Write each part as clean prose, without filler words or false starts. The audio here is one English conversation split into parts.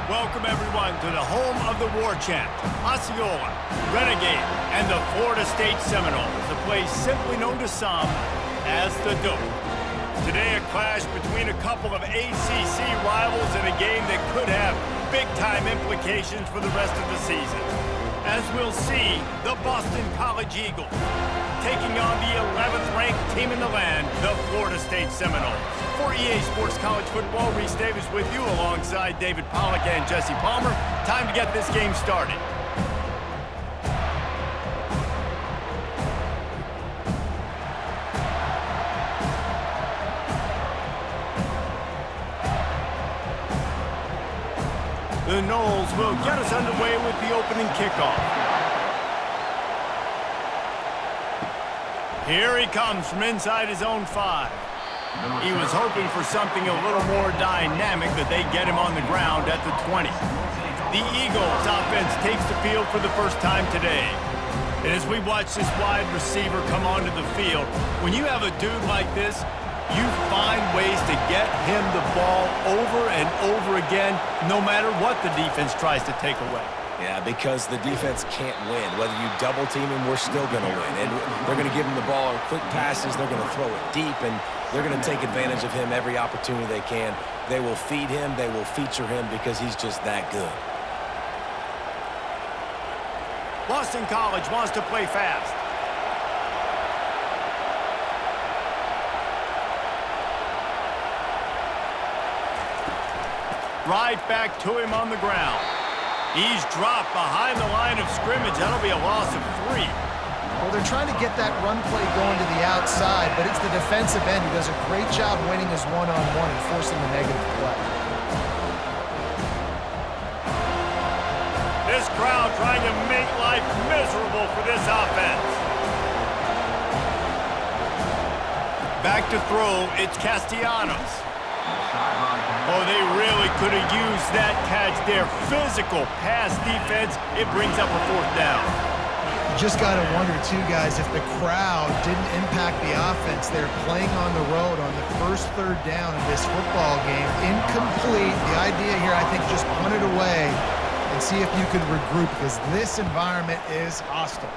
Welcome, everyone, to the home of the war chant, Osceola, Renegade, and the Florida State Seminoles, a place simply known to some as the Dope. Today, a clash between a couple of ACC rivals in a game that could have big-time implications for the rest of the season. As we'll see, the Boston College Eagles taking on the 11th-ranked team in the land, the Florida State Seminoles. For EA Sports College Football, Reese Davis with you alongside David Pollack and Jesse Palmer. Time to get this game started. The Noles will get us underway with the opening kickoff. Here he comes from inside his own 5. He was hoping for something a little more dynamic, that they get him on the ground at the 20. The Eagles offense takes the field for the first time today. And as we watch this wide receiver come onto the field, when you have a dude like this, you find ways to get him the ball over and over again, no matter what the defense tries to take away. Yeah, because the defense can't win. Whether you double team him, we're still going to win. And they're going to give him the ball on quick passes. They're going to throw it deep, and they're going to take advantage of him every opportunity they can. They will feed him. They will feature him because he's just that good. Boston College wants to play fast. Right back to him on the ground. He's dropped behind the line of scrimmage. That'll be a loss of 3. Well, they're trying to get that run play going to the outside, but it's the defensive end who does a great job winning his one-on-one and forcing the negative play. This crowd trying to make life miserable for this offense. Back to throw, it's Castellanos. Oh, they really could have used that catch there. Physical pass defense. It brings up a 4th down. You just got to wonder, too, guys, if the crowd didn't impact the offense. They're playing on the road on the first 3rd down of this football game. Incomplete. The idea here, I think, just punt it away and see if you can regroup, because this environment is hostile.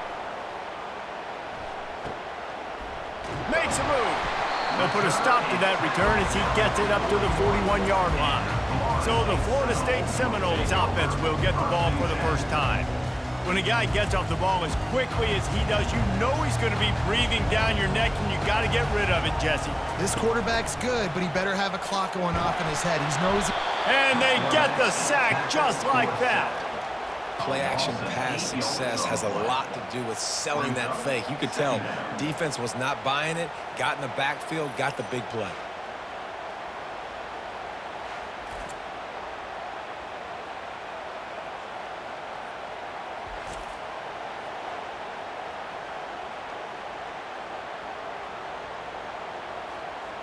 Makes a move. They'll put a stop to that return as he gets it up to the 41-yard line. So the Florida State Seminoles offense will get the ball for the first time. When a guy gets off the ball as quickly as he does, you know he's going to be breathing down your neck, and you got to get rid of it, Jesse. This quarterback's good, but he better have a clock going off in his head. He knows. And they get the sack just like that. Play-action pass success has a lot to do with selling that fake. You could tell defense was not buying it, got in the backfield, got the big play.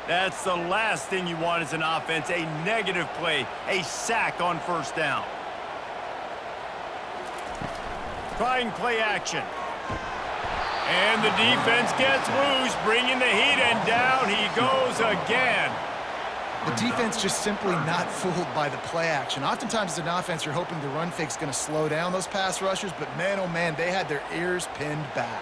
That's the last thing you want as an offense, a negative play, a sack on 1st down. Trying play action. And the defense gets loose, bringing the heat, and down he goes again. The defense just simply not fooled by the play action. Oftentimes as an offense, you're hoping the run fake's going to slow down those pass rushers, but man, oh man, they had their ears pinned back.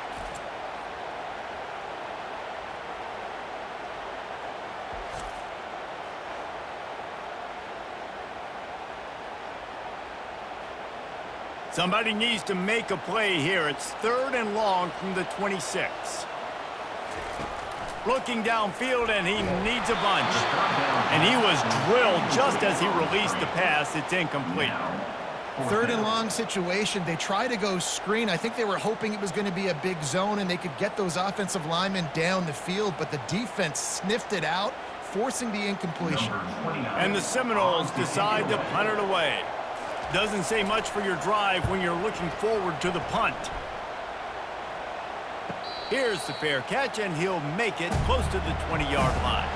Somebody needs to make a play here. It's 3rd and long from the 26. Looking downfield, and he needs a bunch. And he was drilled just as he released the pass. It's incomplete. 3rd and long situation. They try to go screen. I think they were hoping it was going to be a big zone and they could get those offensive linemen down the field, but the defense sniffed it out, forcing the incompletion. And the Seminoles decide to punt it away. Doesn't say much for your drive when you're looking forward to the punt. Here's the fair catch, and he'll make it close to the 20-yard line.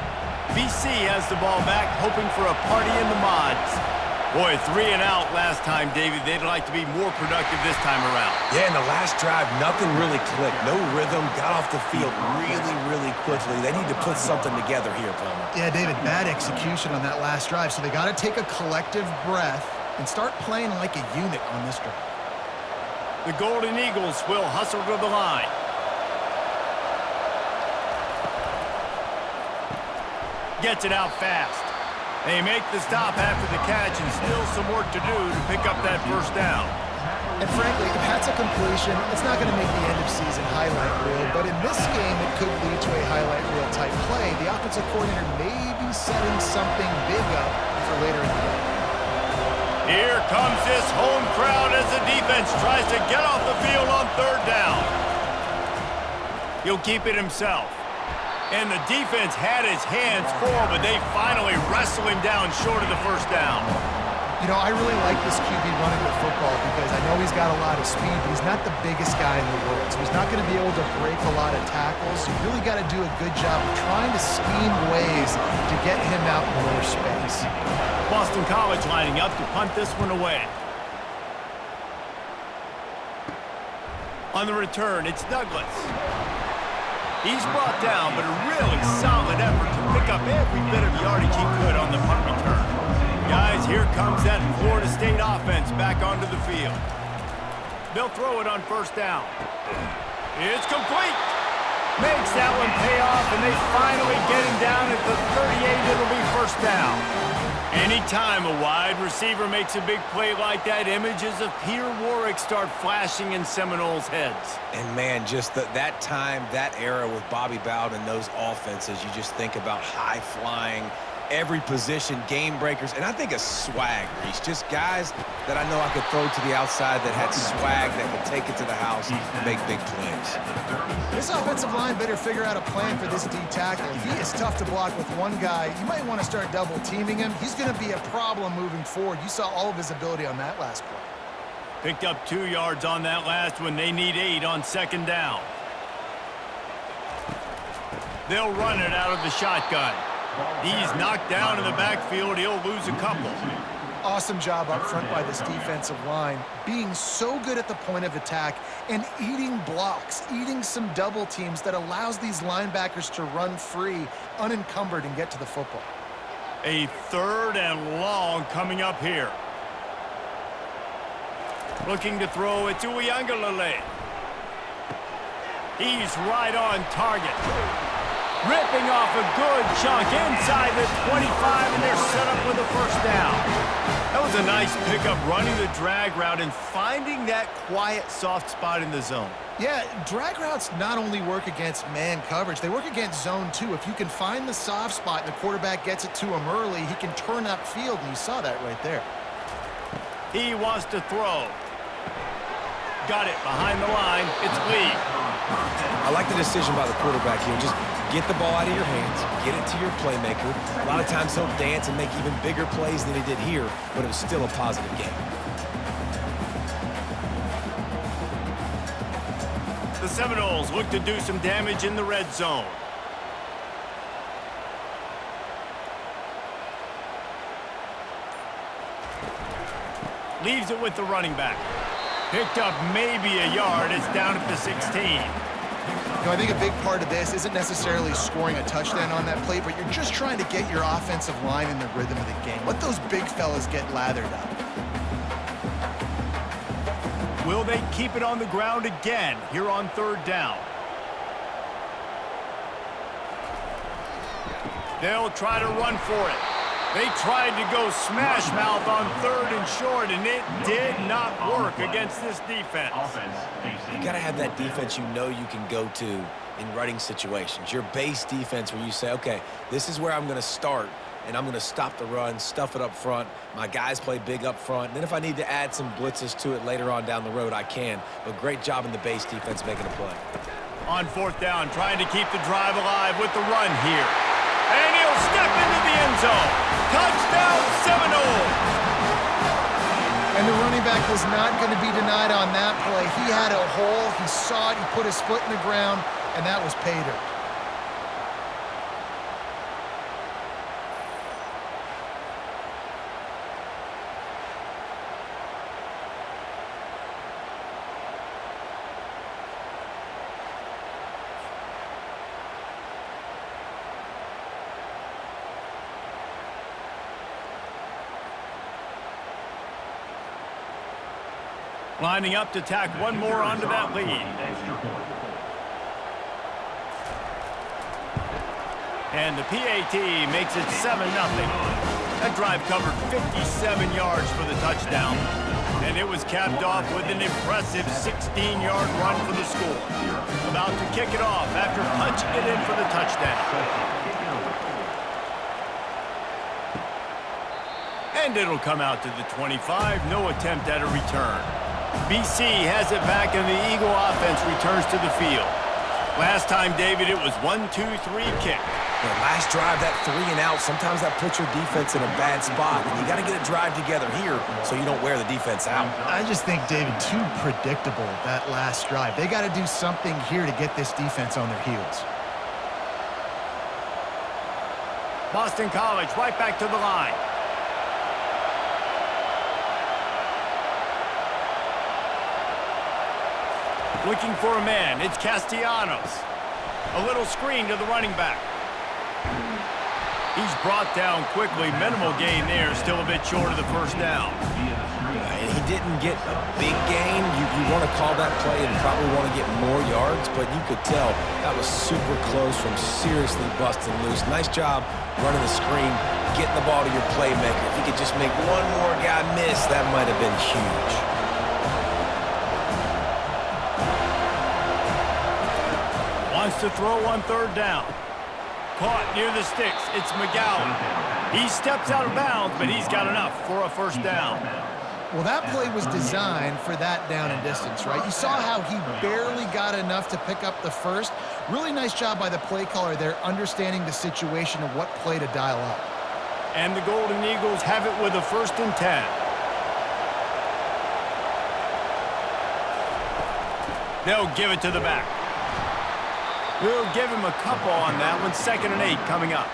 BC has the ball back, hoping for a party in the mods. Boy, 3 and out last time, David. They'd like to be more productive this time around. Yeah, in the last drive, nothing really clicked. No rhythm, got off the field really quickly. They need to put something together here, Palmer. Yeah, David, bad execution on that last drive. So they got to take a collective breath and start playing like a unit on this drive. The Golden Eagles will hustle to the line. Gets it out fast. They make the stop after the catch, and still some work to do to pick up that first down. And frankly, if that's a completion, it's not going to make the end-of-season highlight reel, but in this game, it could lead to a highlight reel type play. The offensive coordinator may be setting something big up for later in the game. Here comes this home crowd as the defense tries to get off the field on third down. He'll keep it himself. And the defense had his hands full, but they finally wrestle him down short of the first down. You know, I really like this QB running the football because I know he's got a lot of speed, but he's not the biggest guy in the world. So he's not going to be able to break a lot of tackles. You really got to do a good job of trying to scheme ways to get him out more space. Boston College lining up to punt this one away. On the return, it's Douglas. He's brought down, but a really solid effort to pick up every bit of yardage he could on the punt return. Guys, here comes that Florida State offense back onto the field. They'll throw it on first down. It's complete. Makes that one pay off, and they finally get him down at the 38. It'll be first down. Anytime a wide receiver makes a big play like that, images of Peter Warwick start flashing in Seminoles' heads. And, man, just that time, that era with Bobby Bowden and those offenses, you just think about high-flying, every position, game breakers, and I think of swag, Reese. Just guys that I know I could throw to the outside that had swag that could take it to the house and make big plays. This offensive line better figure out a plan for this D tackle. He is tough to block with one guy. You might want to start double teaming him. He's going to be a problem moving forward. You saw all of his ability on that last play. Picked up 2 yards on that last one. They need 8 on second down. They'll run it out of the shotgun. He's knocked down in the backfield. He'll lose a couple. Awesome job up front by this defensive line, being so good at the point of attack and eating blocks, eating some double teams that allows these linebackers to run free, unencumbered, and get to the football. A third and long coming up here. Looking to throw it to Uyangalele. He's right on target. Ripping off a good chunk inside the 25, and they're set up with a first down. That was a nice pickup, running the drag route and finding that quiet, soft spot in the zone. Yeah, drag routes not only work against man coverage, they work against zone too. If you can find the soft spot and the quarterback gets it to him early, he can turn upfield, and you saw that right there. He wants to throw. Got it behind the line. It's Lee. I like the decision by the quarterback here. Just get the ball out of your hands, get it to your playmaker. A lot of times he'll dance and make even bigger plays than he did here, but it was still a positive game. The Seminoles look to do some damage in the red zone. Leaves it with the running back. Picked up maybe a yard. It's down at the 16. You know, I think a big part of this isn't necessarily scoring a touchdown on that play, but you're just trying to get your offensive line in the rhythm of the game. Let those big fellas get lathered up. Will they keep it on the ground again here on third down? They'll try to run for it. They tried to go smash mouth on third and short, and it did not work against this defense. You got to have that defense you know you can go to in running situations. Your base defense where you say, okay, this is where I'm going to start, and I'm going to stop the run, stuff it up front. My guys play big up front. And then if I need to add some blitzes to it later on down the road, I can. But great job in the base defense making a play. On fourth down, trying to keep the drive alive with the run here. And he'll step into the end zone. Touchdown, Seminoles! And the running back was not going to be denied on that play. He had a hole. He saw it. He put his foot in the ground, and that was pay dirt. Lining up to tack one more onto that lead. And the PAT makes it 7-0. That drive covered 57 yards for the touchdown. And it was capped off with an impressive 16-yard run for the score. About to kick it off after punching it in for the touchdown. And it'll come out to the 25. No attempt at a return. BC has it back, and the Eagle offense returns to the field. Last time, David, it was 1-2-3 kick. The last drive, that 3 and out, sometimes that puts your defense in a bad spot. And you got to get a drive together here so you don't wear the defense out. I just think, David, too predictable, that last drive. They got to do something here to get this defense on their heels. Boston College right back to the line. Looking for a man, it's Castellanos. A little screen to the running back. He's brought down quickly. Minimal gain there, still a bit short of the first down. And he didn't get a big gain. You want to call that play and probably want to get more yards, but you could tell that was super close from seriously busting loose. Nice job running the screen, getting the ball to your playmaker. If he could just make one more guy miss, that might have been huge. Wants to throw on third down. Caught near the sticks. It's McGowan. He steps out of bounds, but he's got enough for a first down. Well, that play was designed for that down and distance, right? You saw how he barely got enough to pick up the first. Really nice job by the play caller there, understanding the situation of what play to dial up. And the Golden Eagles have it with a 1st and 10. They'll give it to the back. We'll give him a couple on that one. 2nd and 8 coming up.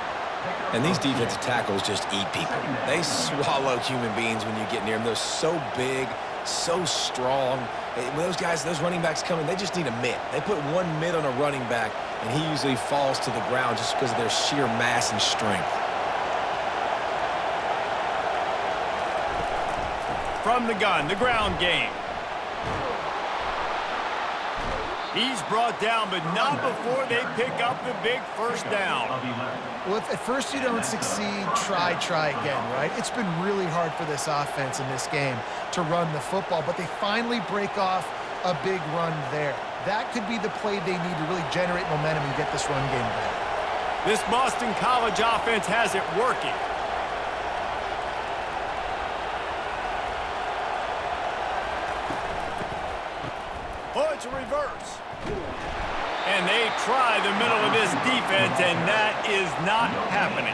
And these defensive tackles just eat people. They swallow human beings when you get near them. They're so big, so strong. When those guys, those running backs come in, they just need a mitt. They put one mitt on a running back, and he usually falls to the ground just because of their sheer mass and strength. From the gun, the ground game. He's brought down, but not before they pick up the big first down. Well, if at first you don't succeed, try again, right? It's been really hard for this offense in this game to run the football, but they finally break off a big run there. That could be the play they need to really generate momentum and get this run game going. This Boston College offense has it working. Oh, it's a reverse. And they try the middle of this defense, and that is not happening.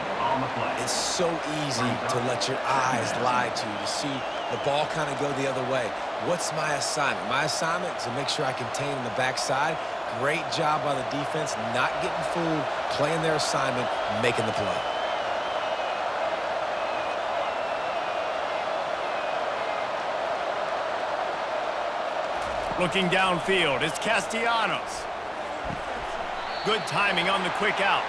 It's so easy to let your eyes lie to you, to see the ball kind of go the other way. What's my assignment? My assignment is to make sure I contain on the backside. Great job by the defense, not getting fooled, playing their assignment, making the play. Looking downfield, it's Castellanos. Good timing on the quick out.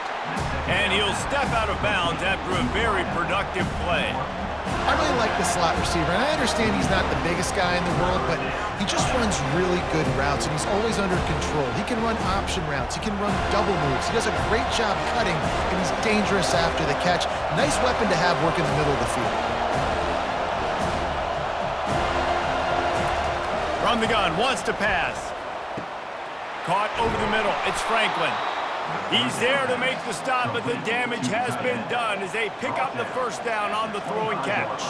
And he'll step out of bounds after a very productive play. I really like the slot receiver, and I understand he's not the biggest guy in the world, but he just runs really good routes, and he's always under control. He can run option routes. He can run double moves. He does a great job cutting, and he's dangerous after the catch. Nice weapon to have working the middle of the field. From the gun, wants to pass. Caught over the middle, it's Franklin. He's there to make the stop, but the damage has been done as they pick up the first down on the throw and catch.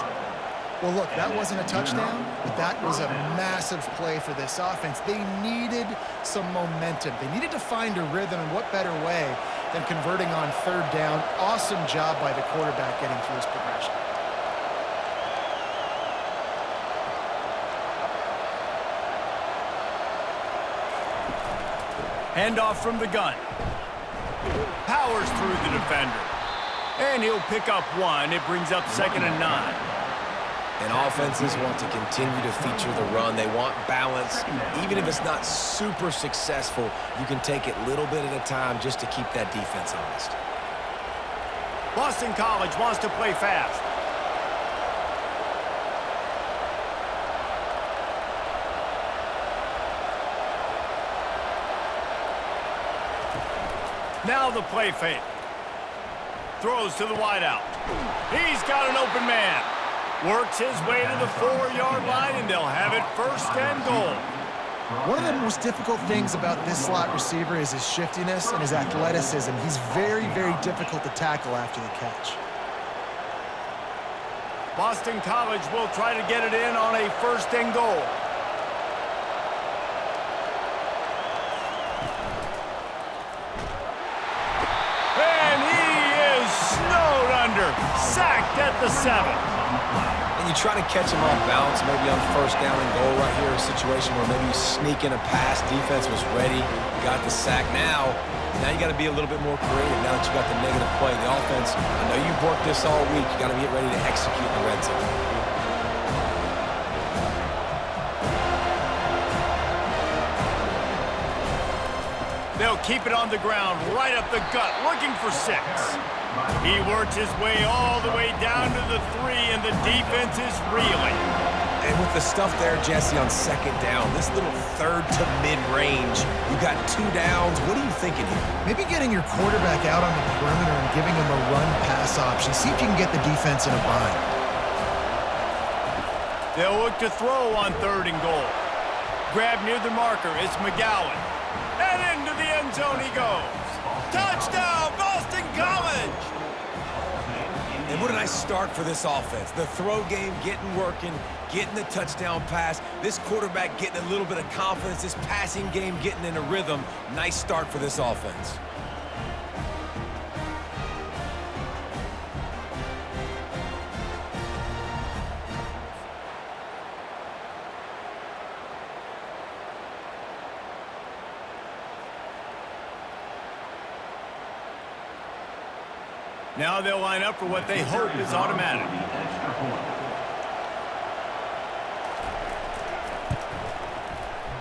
Well, look, that wasn't a touchdown, but that was a massive play for this offense. They needed some momentum. They needed to find a rhythm, and what better way than converting on third down. Awesome job by the quarterback getting through his progression. Handoff from the gun. Powers through the defender. And he'll pick up one. It brings up 2nd and 9. And offenses want to continue to feature the run. They want balance. Even if it's not super successful, you can take it little bit at a time just to keep that defense honest. Boston College wants to play fast. Now the play fake. Throws to the wideout. He's got an open man. Works his way to the 4-yard line, and they'll have it first and goal. One of the most difficult things about this slot receiver is his shiftiness and his athleticism. He's very, very difficult to tackle after the catch. Boston College will try to get it in on a first and goal. And he is snowed under. Sacked at the 7. And you try to catch him off balance, maybe on first down and goal right here, a situation where maybe you sneak in a pass, defense was ready, got the sack. Now you got to be a little bit more creative now that you got the negative play. The offense, I know you've worked this all week. You got to get ready to execute in the red zone. They'll keep it on the ground, right up the gut, looking for 6. He works his way all the way down to the 3, and the defense is reeling. And with the stuff there, Jesse, on second down, this little third to mid-range, you got 2 downs. What are you thinking here? Maybe getting your quarterback out on the perimeter and giving him a run-pass option. See if you can get the defense in a bind. They'll look to throw on 3rd and goal. Grab near the marker. It's McGowan. And into the end zone he goes. Touchdown, Boston College! And what a nice start for this offense. The throw game getting working, getting the touchdown pass. This quarterback getting a little bit of confidence. This passing game getting in a rhythm. Nice start for this offense. Now they'll line up for what they hope is automatic.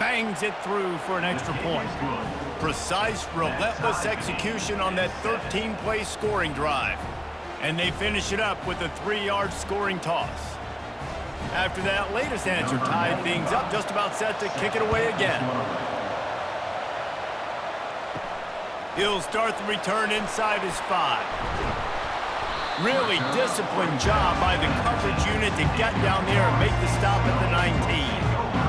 Bangs it through for an extra point. Precise, relentless execution on that 13-play scoring drive. And they finish it up with a 3-yard scoring toss. After that latest answer tied things up, just about set to kick it away again. He'll start the return inside his 5. Really disciplined job by the coverage unit to get down there and make the stop at the 19.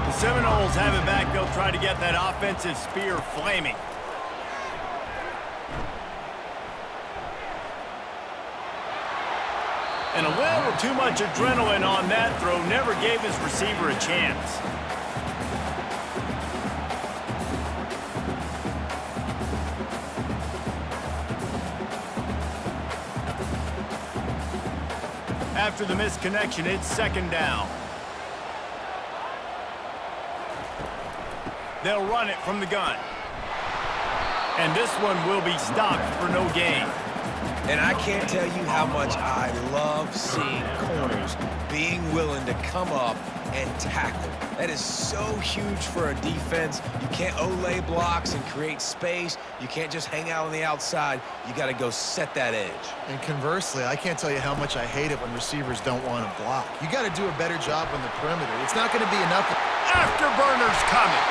The Seminoles have it back. They'll try to get that offensive spear flaming. And a little too much adrenaline on that throw. Never gave his receiver a chance. After the missed connection, it's 2nd down. They'll run it from the gun. And this one will be stopped for no gain. And I can't tell you how much I love seeing corners being willing to come up and tackle. That is so huge for a defense. You can't olay blocks and create space. You can't just hang out on the outside. You got to go set that edge. And conversely, I can't tell you how much I hate it when receivers don't want to block. You got to do a better job on the perimeter. It's not going to be enough. Afterburners coming.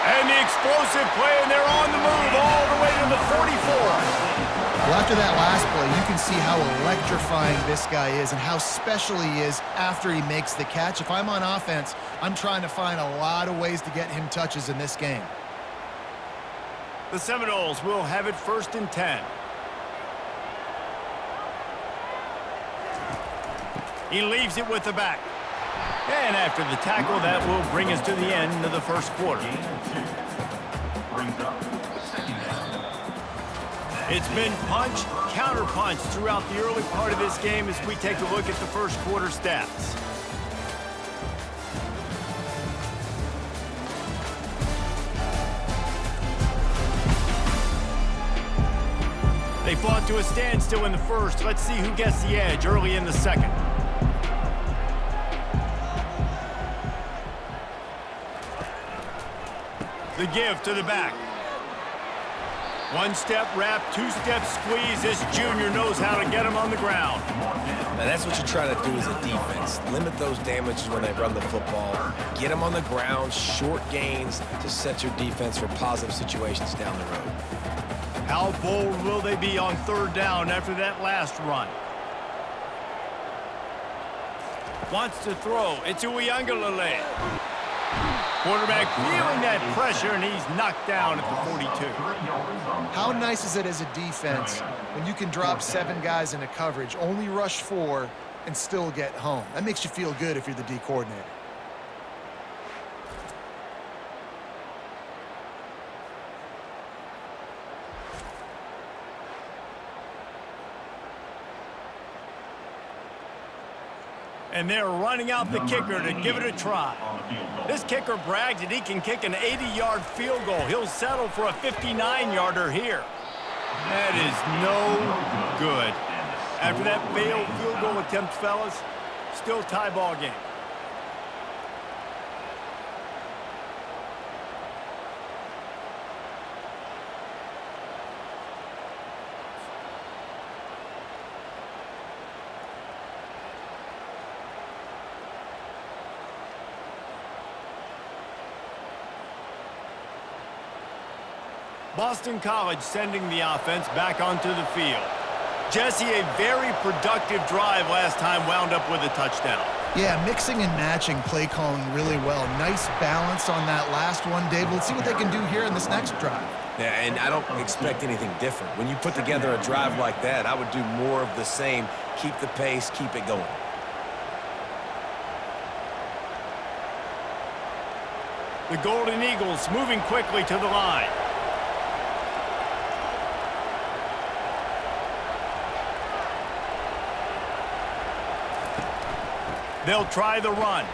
And the explosive play, and they're on the move all the way to the 44. Well, after that last play, you can see how electrifying this guy is and how special he is after he makes the catch. If I'm on offense, I'm trying to find a lot of ways to get him touches in this game. The Seminoles will have it 1st and 10. He leaves it with the back. And after the tackle, that will bring us to the end of the first quarter. It's been punch, counter-punch throughout the early part of this game as we take a look at the first quarter stats. They fought to a standstill in the first. Let's see who gets the edge early in the second. The give to the back. One-step wrap, two-step squeeze. This junior knows how to get him on the ground. Now that's what you try to do as a defense. Limit those damages when they run the football. Get them on the ground, short gains to set your defense for positive situations down the road. How bold will they be on third down after that last run? Wants to throw. It's Uiagalelei. Quarterback feeling that pressure, and he's knocked down at the 42. How nice is it as a defense when you can drop 7 guys into coverage, only rush 4, and still get home? That makes you feel good if you're the D coordinator. And they're running out the kicker to give it a try. This kicker brags that he can kick an 80-yard field goal. He'll settle for a 59-yarder here. That is no good. After that failed field goal attempt, fellas, still tie ball game. Boston College sending the offense back onto the field. Jesse, a very productive drive last time wound up with a touchdown. Yeah, mixing and matching play calling really well. Nice balance on that last one, Dave. Let's see what they can do here in this next drive. Yeah, and I don't expect anything different. When you put together a drive like that, I would do more of the same. Keep the pace, keep it going. The Golden Eagles moving quickly to the line. They'll try the run.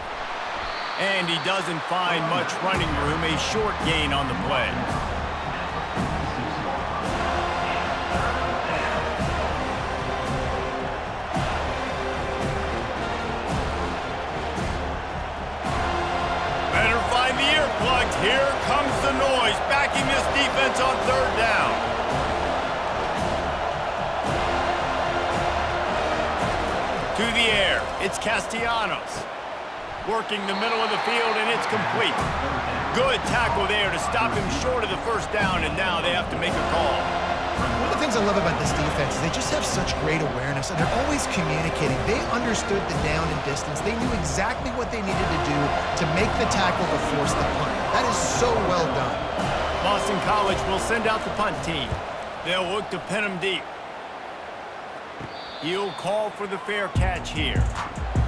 And he doesn't find much running room. A short gain on the play. Better find the earplugs. Here comes the noise, backing this defense on third down. To the air, it's Castellanos. Working the middle of the field, and it's complete. Good tackle there to stop him short of the first down, and now they have to make a call. One of the things I love about this defense is they just have such great awareness, and they're always communicating. They understood the down and distance. They knew exactly what they needed to do to make the tackle to force the punt. That is so well done. Boston College will send out the punt team. They'll look to pin him deep. He'll call for the fair catch here.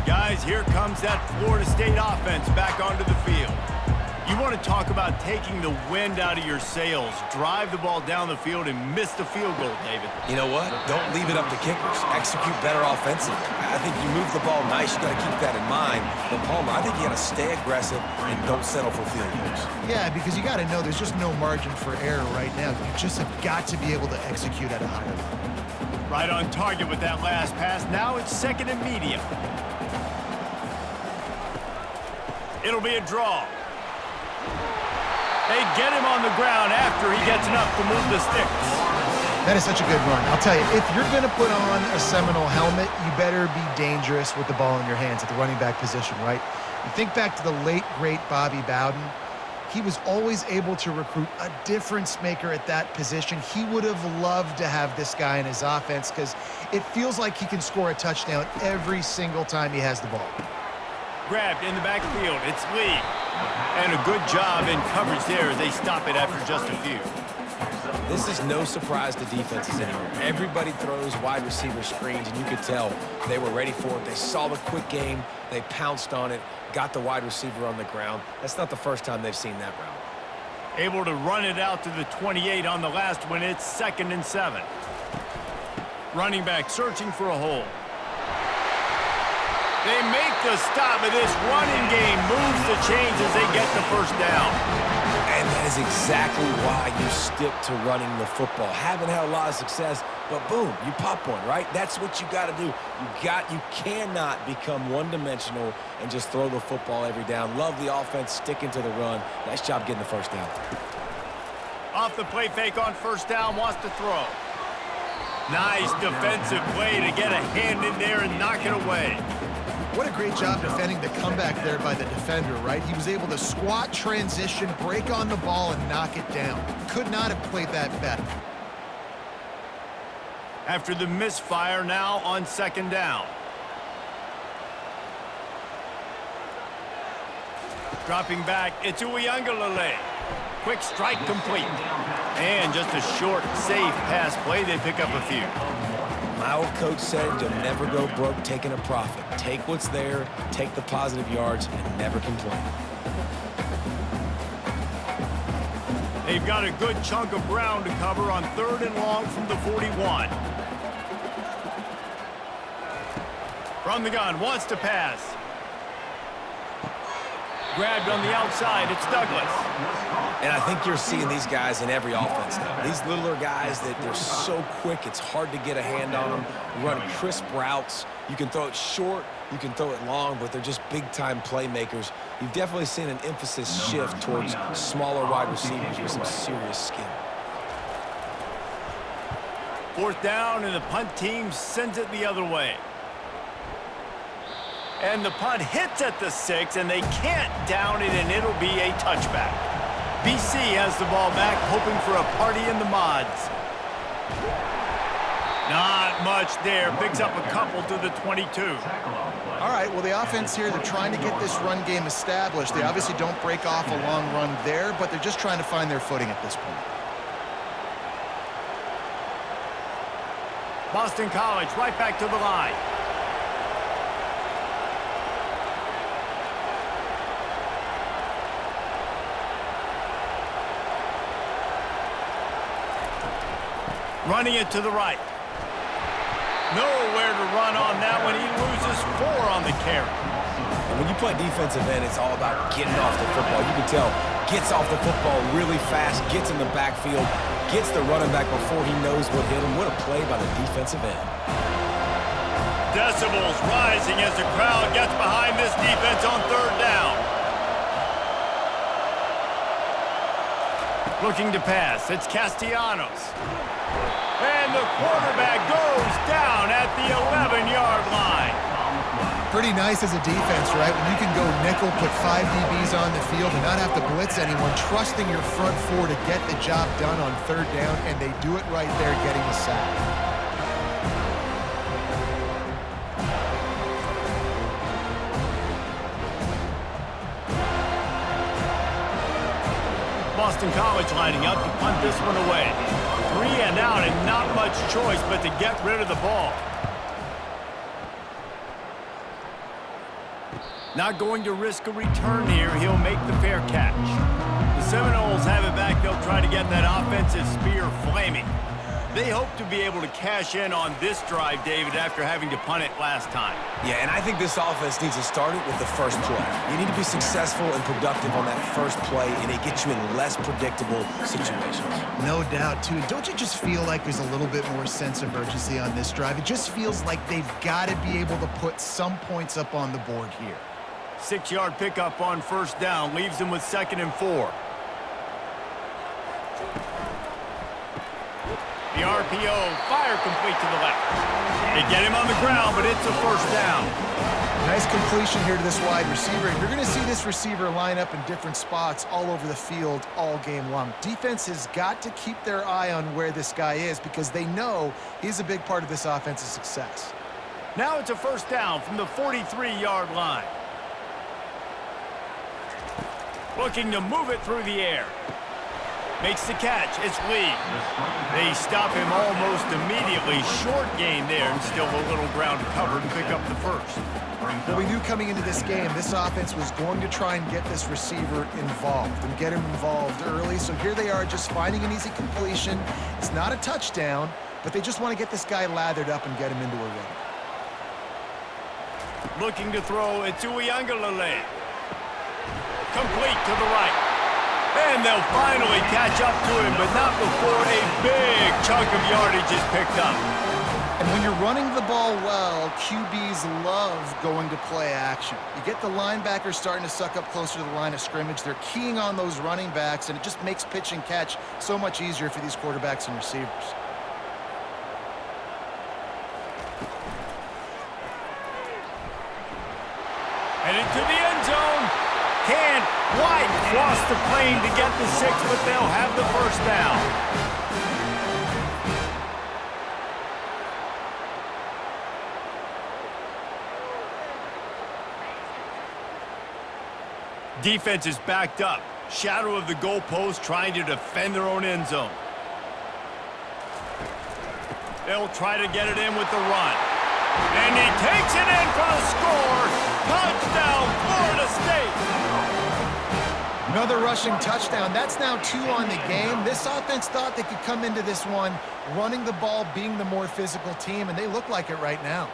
Guys, here comes that Florida State offense back onto the field. You want to talk about taking the wind out of your sails. Drive the ball down the field and miss the field goal, David. You know what? Don't leave it up to kickers. Execute better offensively. I think you move the ball nice. You got to keep that in mind. But Palmer, I think you got to stay aggressive and don't settle for field goals. Yeah, because you got to know there's just no margin for error right now. You just have got to be able to execute at a higher level. Right on target with that last pass. Now it's second and medium. It'll be a draw. They get him on the ground after he gets enough to move the sticks. That is such a good run. I'll tell you, if you're going to put on a Seminole helmet, you better be dangerous with the ball in your hands at the running back position, right? You think back to the late, great Bobby Bowden. He was always able to recruit a difference maker at that position. He would have loved to have this guy in his offense because it feels like he can score a touchdown every single time he has the ball. Grabbed in the backfield. It's Lee. And a good job in coverage there as they stop it after just a few. This is no surprise to defenses anymore. Everybody throws wide receiver screens, and you could tell they were ready for it. They saw the quick game. They pounced on it, got the wide receiver on the ground. That's not the first time they've seen that route. Able to run it out to the 28 on the last one. It's 2nd and 7. Running back searching for a hole. They make the stop, and this running game moves the chains as they get the first down. And that is exactly why you stick to running the football. Haven't had a lot of success, but boom, you pop one, right? That's what you got to do. You cannot become one-dimensional and just throw the football every down. Love the offense, sticking to the run. Nice job getting the first down. Off the play fake on first down, wants to throw. Nice defensive play to get a hand in there and knock it away. What a great job defending the comeback there by the defender, right? He was able to squat, transition, break on the ball, and knock it down. Could not have played that better. After the misfire, now on second down. Dropping back, it's Uiagalelei. Quick strike complete. And just a short, safe pass play. They pick up a few. My old coach said you'll never go broke taking a profit. Take what's there, take the positive yards, and never complain. They've got a good chunk of ground to cover on 3rd and long from the 41. From the gun, wants to pass. Grabbed on the outside, it's Douglas. And I think you're seeing these guys in every offense now. These littler guys that they're so quick, it's hard to get a hand on them. Run crisp routes. You can throw it short, you can throw it long, but they're just big-time playmakers. You've definitely seen an emphasis shift towards smaller wide receivers with some serious skill. 4th down, and the punt team sends it the other way. And the punt hits at the 6, and they can't down it, and it'll be a touchback. BC has the ball back, hoping for a party in the mods. Not much there. Picks up a couple to the 22. All right, well, the offense here, they're trying to get this run game established. They obviously don't break off a long run there, but they're just trying to find their footing at this point. Boston College right back to the line. Running it to the right. Nowhere to run on that one. He loses 4 on the carry. And when you play defensive end, it's all about getting off the football. You can tell, gets off the football really fast, gets in the backfield, gets the running back before he knows what hit him. What a play by the defensive end. Decibels rising as the crowd gets behind this defense on 3rd down. Looking to pass. It's Castellanos. And the quarterback goes down at the 11-yard line. Pretty nice as a defense, right? When you can go nickel, put 5 DBs on the field and not have to blitz anyone, trusting your front 4 to get the job done on 3rd down, and they do it right there, getting the sack. Boston College lining up to punt this one away. 3 and out, and not much choice but to get rid of the ball. Not going to risk a return here. He'll make the fair catch. The Seminoles have it back. They'll try to get that offensive spear flaming. They hope to be able to cash in on this drive, David, after having to punt it last time. Yeah, and I think this offense needs to start it with the first play. You need to be successful and productive on that first play, and it gets you in less predictable situations. No doubt, too. Don't you just feel like there's a little bit more sense of urgency on this drive? It just feels like they've got to be able to put some points up on the board here. 6-yard pickup on 1st down leaves them with 2nd and 4. The RPO, fire complete to the left. They get him on the ground, but it's a 1st down. Nice completion here to this wide receiver. You're going to see this receiver line up in different spots all over the field all game long. Defense has got to keep their eye on where this guy is because they know he's a big part of this offense's success. Now it's a 1st down from the 43-yard line. Looking to move it through the air. Makes the catch. It's Lee. They stop him almost immediately. Short gain there, and still a little ground to cover to pick up the 1st. Well, we knew coming into this game, this offense was going to try and get this receiver involved and get him involved early. So here they are just finding an easy completion. It's not a touchdown, but they just want to get this guy lathered up and get him into a run. Looking to throw, it's Uiagalelei. Complete to the right. And they'll finally catch up to him, but not before a big chunk of yardage is picked up. And when you're running the ball well, QBs love going to play action. You get the linebackers starting to suck up closer to the line of scrimmage. They're keying on those running backs, and it just makes pitch and catch so much easier for these quarterbacks and receivers. Headed to the end zone. Can't quite cross the plane to get the 6, but they'll have the 1st down. Defense is backed up. Shadow of the goalpost trying to defend their own end zone. They'll try to get it in with the run. And he takes it in for the score. Touchdown, Florida State. Another rushing touchdown. That's now 2 on the game. This offense thought they could come into this one running the ball, being the more physical team, and they look like it right now.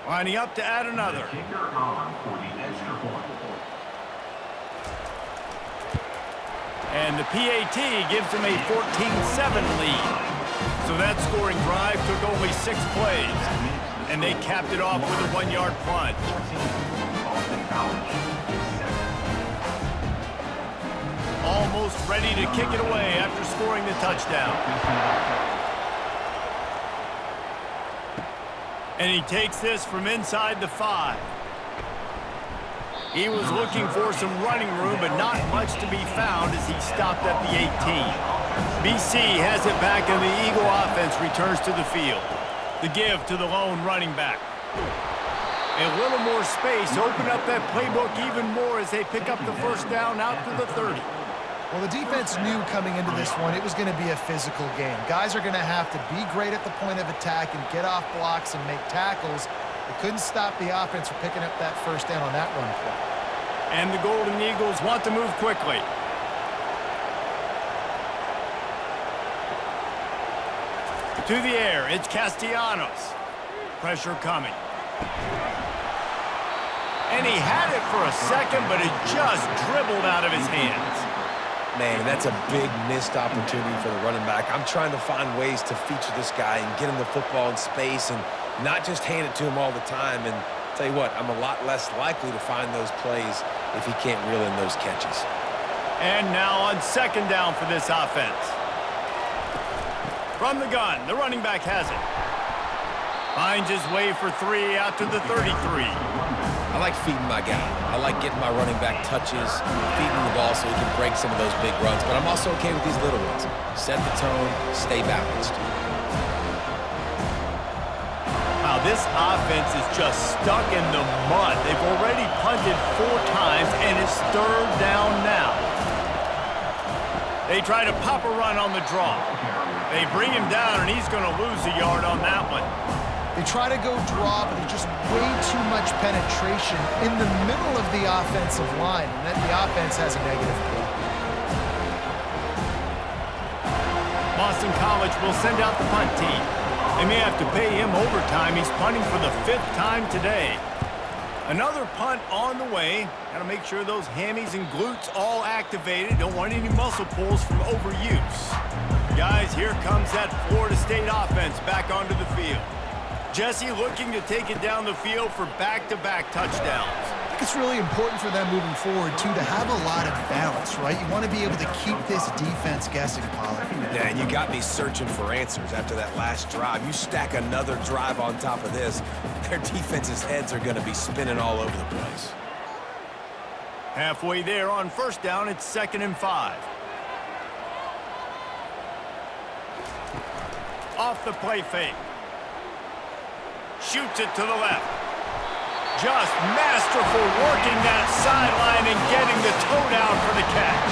Lining up to add another. Kicker on for the extra point. And the PAT gives them a 14-7 lead. So that scoring drive took only 6 plays. And they capped it off with a 1-yard plunge. Almost ready to kick it away after scoring the touchdown. And he takes this from inside the 5. He was looking for some running room, but not much to be found as he stopped at the 18. BC has it back, and the Eagle offense returns to the field. The give to the lone running back. A little more space, open up that playbook even more as they pick up the first down out to the 30. Well, the defense knew coming into this one it was going to be a physical game. Guys are going to have to be great at the point of attack and get off blocks and make tackles. They couldn't stop the offense from picking up that first down on that run play. And the Golden Eagles want to move quickly. To the air, it's Castellanos. Pressure coming. And he had it for a second, but it just dribbled out of his hands. Man, that's a big missed opportunity for the running back. I'm trying to find ways to feature this guy and get him the football in space and not just hand it to him all the time. And tell you what, I'm a lot less likely to find those plays if he can't reel in those catches. And now on second down for this offense. From the gun, the running back has it. Finds his way for 3 out to the 33. I like feeding my guy. I like getting my running back touches, feeding the ball so he can break some of those big runs. But I'm also okay with these little ones. Set the tone, stay balanced. Wow, this offense is just stuck in the mud. They've already punted 4 times, and it's 3rd down now. They try to pop a run on the draw. They bring him down, and he's going to lose a yard on that one. They try to go draw, but there's just way too much penetration in the middle of the offensive line, and then the offense has a negative play. Boston College will send out the punt team. They may have to pay him overtime. He's punting for the 5th time today. Another punt on the way. Got to make sure those hammies and glutes all activated. Don't want any muscle pulls from overuse. Guys, here comes that Florida State offense back onto the field. Jesse looking to take it down the field for back-to-back touchdowns. I think it's really important for them moving forward, too, to have a lot of balance, right? You want to be able to keep this defense guessing, Pollard. Yeah, and you got me searching for answers after that last drive. You stack another drive on top of this, their defense's heads are going to be spinning all over the place. Halfway there on first down, it's 2nd and 5. Off the play fake. Shoots it to the left. Just masterful working that sideline and getting the toe down for the catch.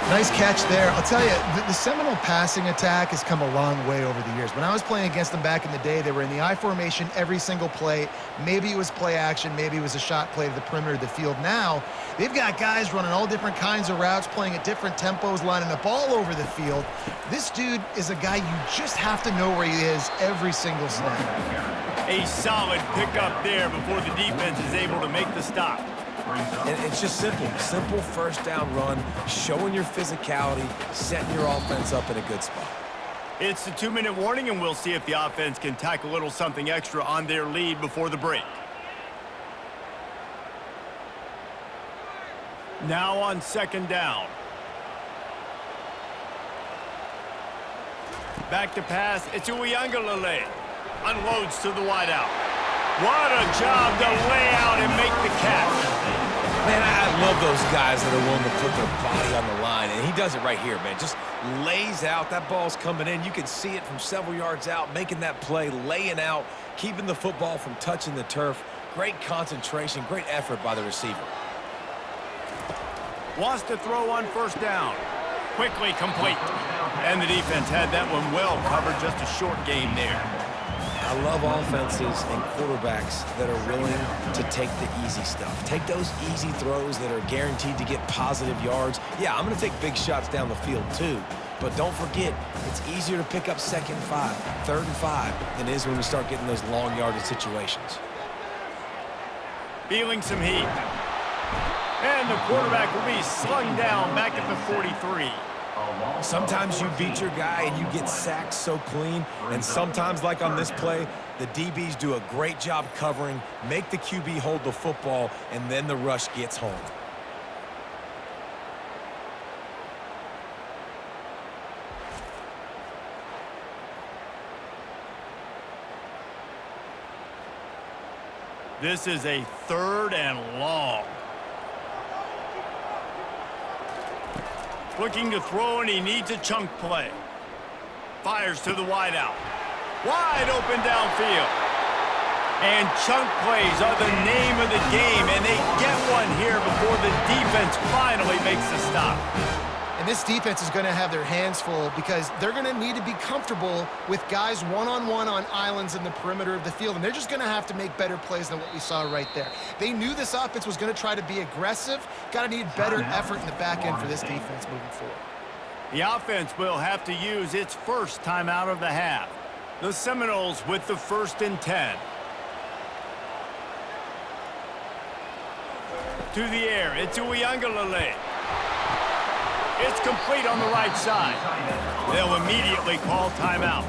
Nice catch there. I'll tell you, the Seminole passing attack has come a long way over the years. When I was playing against them back in the day, they were in the I formation every single play. Maybe it was play action. Maybe it was a shot play to the perimeter of the field. Now, they've got guys running all different kinds of routes, playing at different tempos, lining up all over the field. This dude is a guy you just have to know where he is every single snap. A solid pickup there before the defense is able to make the stop. And it's just simple. Simple first down run, showing your physicality, setting your offense up in a good spot. It's the 2-minute warning, and we'll see if the offense can tack a little something extra on their lead before the break. Now on second down. Back to pass. It's Uiagalelei. Unloads to the wideout. What a job to lay out and make the catch. Man, I love those guys that are willing to put their body on the line, and he does it right here, man. Just lays out. That ball's coming in. You can see it from several yards out, making that play, laying out, keeping the football from touching the turf. Great concentration, great effort by the receiver. Wants to throw on first down. Quickly complete. And the defense had that one well covered, just a short game there. I love offenses and quarterbacks that are willing to take the easy stuff. Take those easy throws that are guaranteed to get positive yards. Yeah, I'm going to take big shots down the field too. But don't forget, it's easier to pick up 2nd and 5, 3rd and 5 than it is when we start getting those long yardage situations. Feeling some heat. And the quarterback will be slung down back at the 43. Sometimes you beat your guy and you get sacked so clean, and sometimes, like on this play, the DBs do a great job covering, make the QB hold the football, and then the rush gets home. This is a 3rd and long. Looking to throw, and he needs a chunk play. Fires to the wideout. Wide open downfield. And chunk plays are the name of the game, and they get one here before the defense finally makes the stop. And this defense is going to have their hands full because they're going to need to be comfortable with guys one-on-one on islands in the perimeter of the field, and they're just going to have to make better plays than what we saw right there. They knew this offense was going to try to be aggressive. Got to need better effort in the back end for this defense moving forward. The offense will have to use its first timeout of the half. The Seminoles with the 1st and 10. To the air, it's Uiagalelei. It's complete on the right side. They'll immediately call timeout.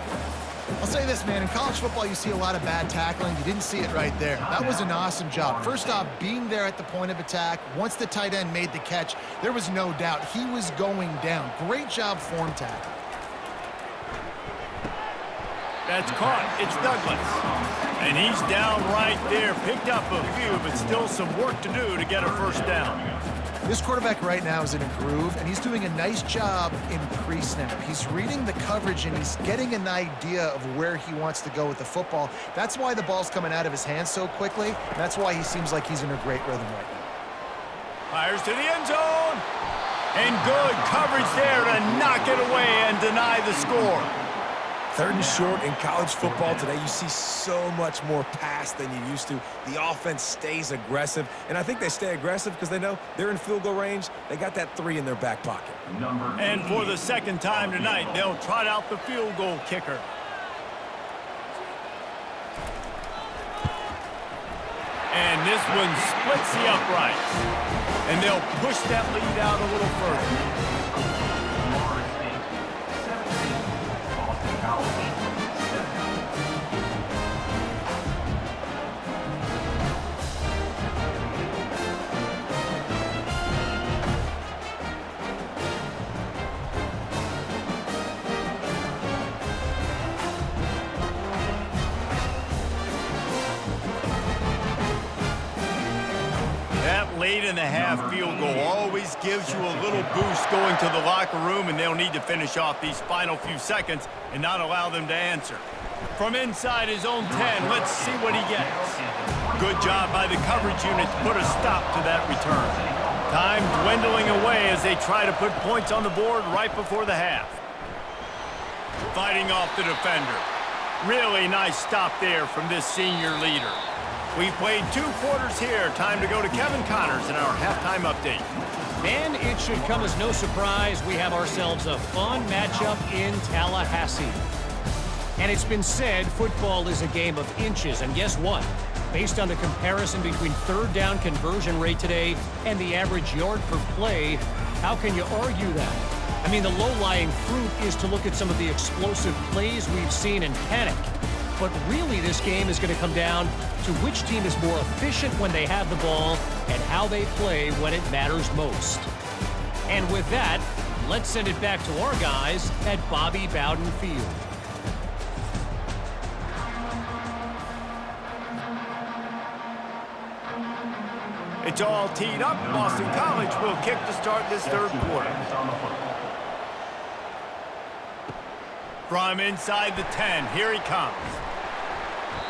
I'll say this, man. In college football, you see a lot of bad tackling. You didn't see it right there. That was an awesome job. First off, being there at the point of attack. Once the tight end made the catch, there was no doubt he was going down. Great job form tackle. That's caught. It's Douglas. And he's down right there. Picked up a few, but still some work to do to get a first down. This quarterback right now is in a groove, and he's doing a nice job in pre-snap. He's reading the coverage, and he's getting an idea of where he wants to go with the football. That's why the ball's coming out of his hands so quickly. That's why he seems like he's in a great rhythm right now. Fires to the end zone. And good coverage there to knock it away and deny the score. 3rd and short in college football today. You see so much more pass than you used to. The offense stays aggressive, and I think they stay aggressive because they know they're in field goal range. They got that 3 in their back pocket. And for the 2nd time tonight, they'll trot out the field goal kicker. And this one splits the uprights. And they'll push that lead out a little further. Late in the half field goal always gives you a little boost going to the locker room, and they'll need to finish off these final few seconds and not allow them to answer. From inside his own 10, let's see what he gets. Good job by the coverage unit to put a stop to that return. Time dwindling away as they try to put points on the board right before the half. Fighting off the defender. Really nice stop there from this senior leader. We've played 2 quarters here. Time to go to Kevin Connors in our halftime update. And it should come as no surprise we have ourselves a fun matchup in Tallahassee. And it's been said football is a game of inches. And guess what? Based on the comparison between 3rd down conversion rate today and the average yard per play, how can you argue that? I mean, the low-lying fruit is to look at some of the explosive plays we've seen and panic. But really, this game is going to come down to which team is more efficient when they have the ball and how they play when it matters most. And with that, let's send it back to our guys at Bobby Bowden Field. It's all teed up. Boston College will kick to start this third quarter. From inside the 10, here he comes.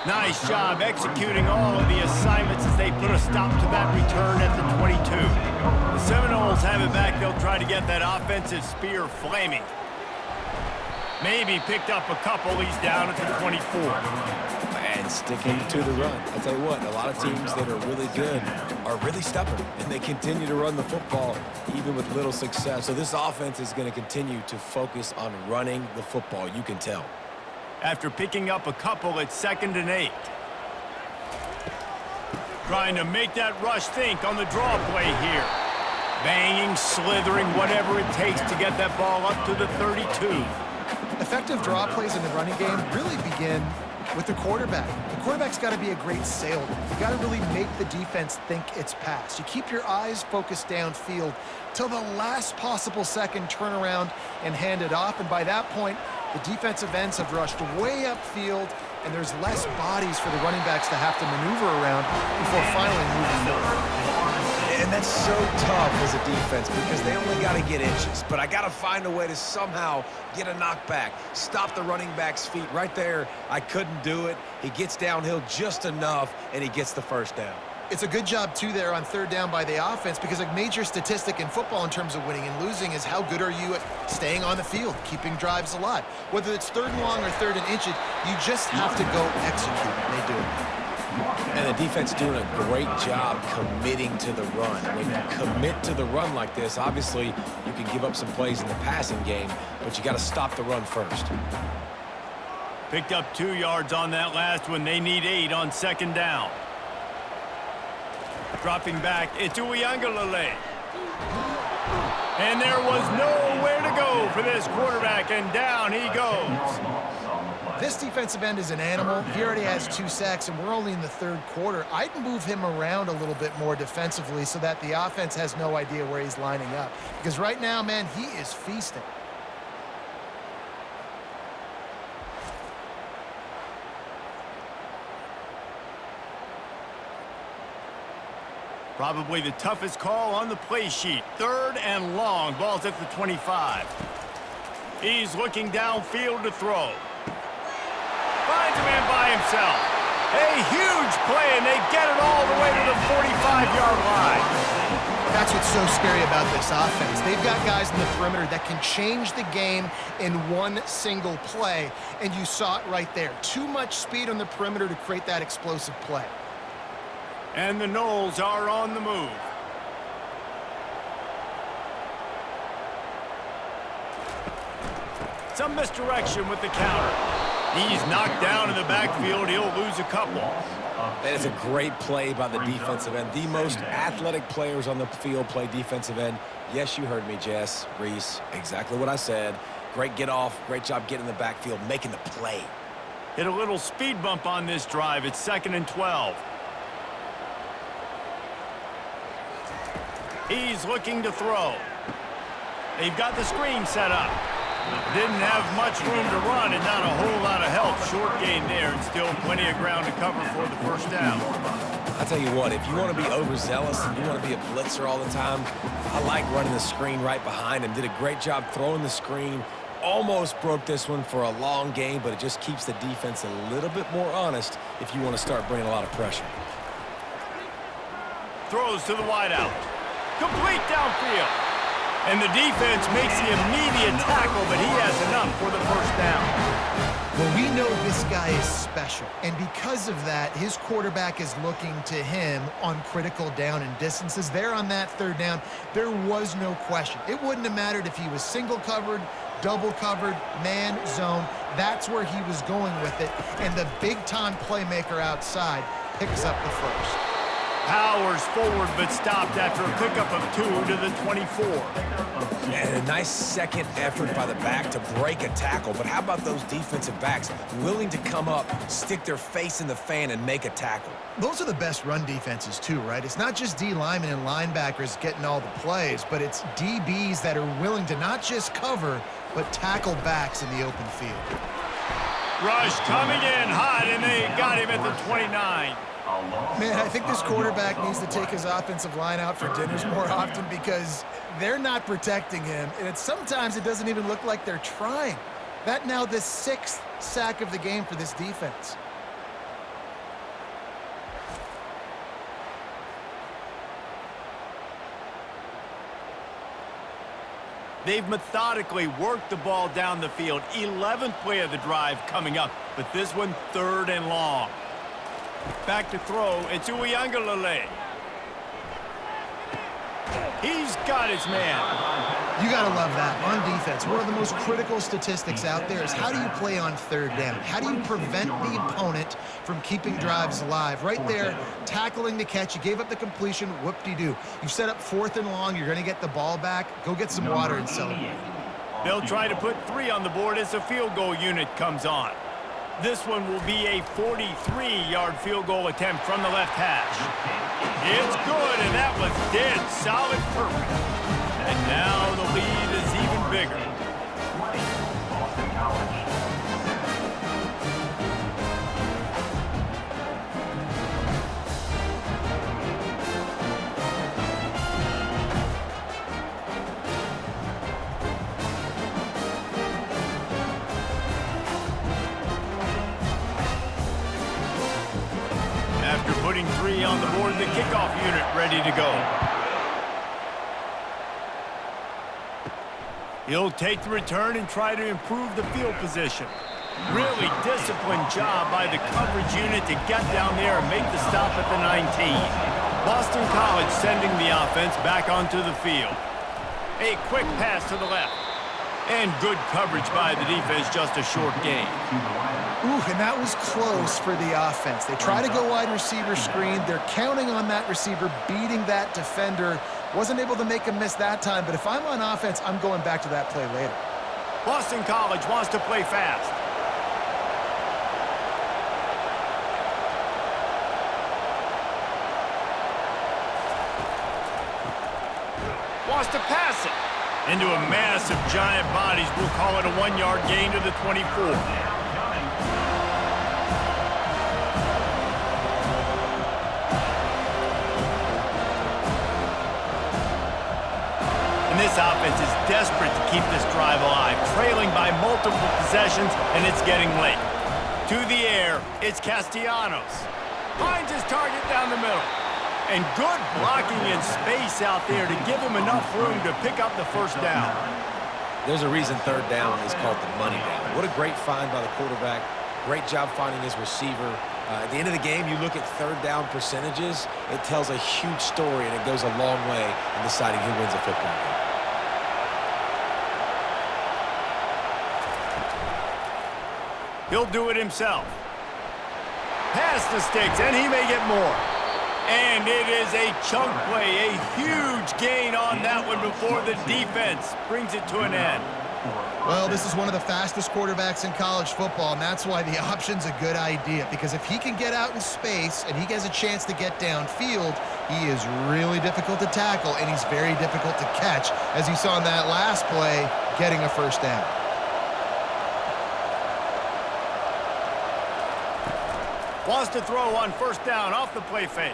Nice job executing all of the assignments as they put a stop to that return at the 22. The Seminoles have it back. They'll try to get that offensive spear flaming. Maybe picked up a couple. He's down at the 24. And sticking to the run. I'll tell you what, a lot of teams that are really good are really stubborn, and they continue to run the football even with little success. So this offense is going to continue to focus on running the football. You can tell. After picking up a couple, it's 2nd and 8. Trying to make that rush think on the draw play here. Banging, slithering, whatever it takes to get that ball up to the 32. Effective draw plays in the running game really begin with the quarterback. The quarterback's got to be a great salesman. You got to really make the defense think it's pass. You keep your eyes focused downfield till the last possible second, turn around and hand it off. And by that point, the defensive ends have rushed way upfield, and there's less bodies for the running backs to have to maneuver around before finally moving forward. And that's so tough as a defense because they only got to get inches. But I got to find a way to somehow get a knockback, stop the running back's feet. Right there, I couldn't do it. He gets downhill just enough, and he gets the first down. It's a good job, too, there on 3rd down by the offense because a major statistic in football in terms of winning and losing is how good are you at staying on the field, keeping drives alive. Whether it's 3rd and long or 3rd and inches, you just have to go execute. They do it. And the defense doing a great job committing to the run. When you commit to the run like this, obviously you can give up some plays in the passing game, but you got to stop the run first. Picked up 2 yards on that last one. They need 8 on 2nd down. Dropping back, it's Uiagalelei. And there was nowhere to go for this quarterback, and down he goes. This defensive end is an animal. He already has 2 sacks, and we're only in the 3rd quarter. I'd move him around a little bit more defensively so that the offense has no idea where he's lining up. Because right now, man, he is feasting. Probably the toughest call on the play sheet. 3rd and long. Ball's at the 25. He's looking downfield to throw. Finds a man by himself. A huge play, and they get it all the way to the 45-yard line. That's what's so scary about this offense. They've got guys in the perimeter that can change the game in one single play, and you saw it right there. Too much speed on the perimeter to create that explosive play. And the Noles are on the move. Some misdirection with the counter. He's knocked down in the backfield. He'll lose a couple. That is a great play by the defensive end. The most athletic players on the field play defensive end. Yes, you heard me, Jess, Reese. Exactly what I said. Great get off. Great job getting in the backfield, making the play. Hit a little speed bump on this drive. It's 2nd and 12. He's looking to throw. They've got the screen set up. Didn't have much room to run and not a whole lot of help. Short gain there and still plenty of ground to cover for the 1st down. I'll tell you what, if you want to be overzealous and you want to be a blitzer all the time, I like running the screen right behind him. Did a great job throwing the screen. Almost broke this one for a long game, but it just keeps the defense a little bit more honest if you want to start bringing a lot of pressure. Throws to the wideout. Complete downfield. And the defense makes the immediate tackle, but he has enough for the 1st down. Well, we know this guy is special, and because of that, his quarterback is looking to him on critical down and distances. There on that 3rd down, there was no question. It wouldn't have mattered if he was single covered, double covered, man, zone. That's where he was going with it, and the big-time playmaker outside picks up the 1st. Powers forward, but stopped after a pickup of 2 to the 24. And a nice second effort by the back to break a tackle. But how about those defensive backs willing to come up, stick their face in the fan, and make a tackle? Those are the best run defenses, too, right? It's not just D linemen and linebackers getting all the plays, but it's DBs that are willing to not just cover, but tackle backs in the open field. Rush coming in hot, and they got him at at the 29. Man, I think this quarterback needs to take his offensive line out for dinners more often because they're not protecting him. And sometimes it doesn't even look like they're trying. That now the 6th sack of the game for this defense. They've methodically worked the ball down the field. 11th play of the drive coming up, but this one 3rd and long. Back to throw, it's Uiagalelei. He's got his man. You got to love that. On defense, one of the most critical statistics out there is how do you play on 3rd down? How do you prevent the opponent from keeping drives alive? Right there, tackling the catch. You gave up the completion, whoop-de-doo. You set up 4th and long. You're going to get the ball back. Go get some water and celebrate. They'll try to put 3 on the board as the field goal unit comes on. This one will be a 43-yard field goal attempt from the left hash. It's good, and that was dead solid perfect. And now the lead is even bigger. 20, Boston College. After putting 3 on the board, the kickoff unit ready to go. He'll take the return and try to improve the field position. Really disciplined job by the coverage unit to get down there and make the stop at the 19. Boston College sending the offense back onto the field. A quick pass to the left. And good coverage by the defense, just a short gain. Ooh, and that was close for the offense. They try to go wide receiver screen. They're counting on that receiver beating that defender. Wasn't able to make him miss that time, but if I'm on offense, I'm going back to that play later. Boston College wants to play fast. Wants to pass it. Into a massive giant bodies. We'll call it a 1-yard gain to the 24. And this offense is desperate to keep this drive alive, trailing by multiple possessions, and it's getting late. To the air, it's Castellanos. Finds his target down the middle. And good blocking in space out there to give him enough room to pick up the first down. There's a reason 3rd down is called the money down. What a great find by the quarterback. Great job finding his receiver. At the end of the game, you look at 3rd down percentages. It tells a huge story, and it goes a long way in deciding who wins a football game. He'll do it himself. Past the sticks, and he may get more. And it is a chunk play, a huge gain on that one before the defense brings it to an end. Well, this is one of the fastest quarterbacks in college football, and that's why the option's a good idea, because if he can get out in space and he has a chance to get downfield, he is really difficult to tackle, and he's very difficult to catch, as you saw in that last play, getting a first down. Wants to throw on first down off the play fake.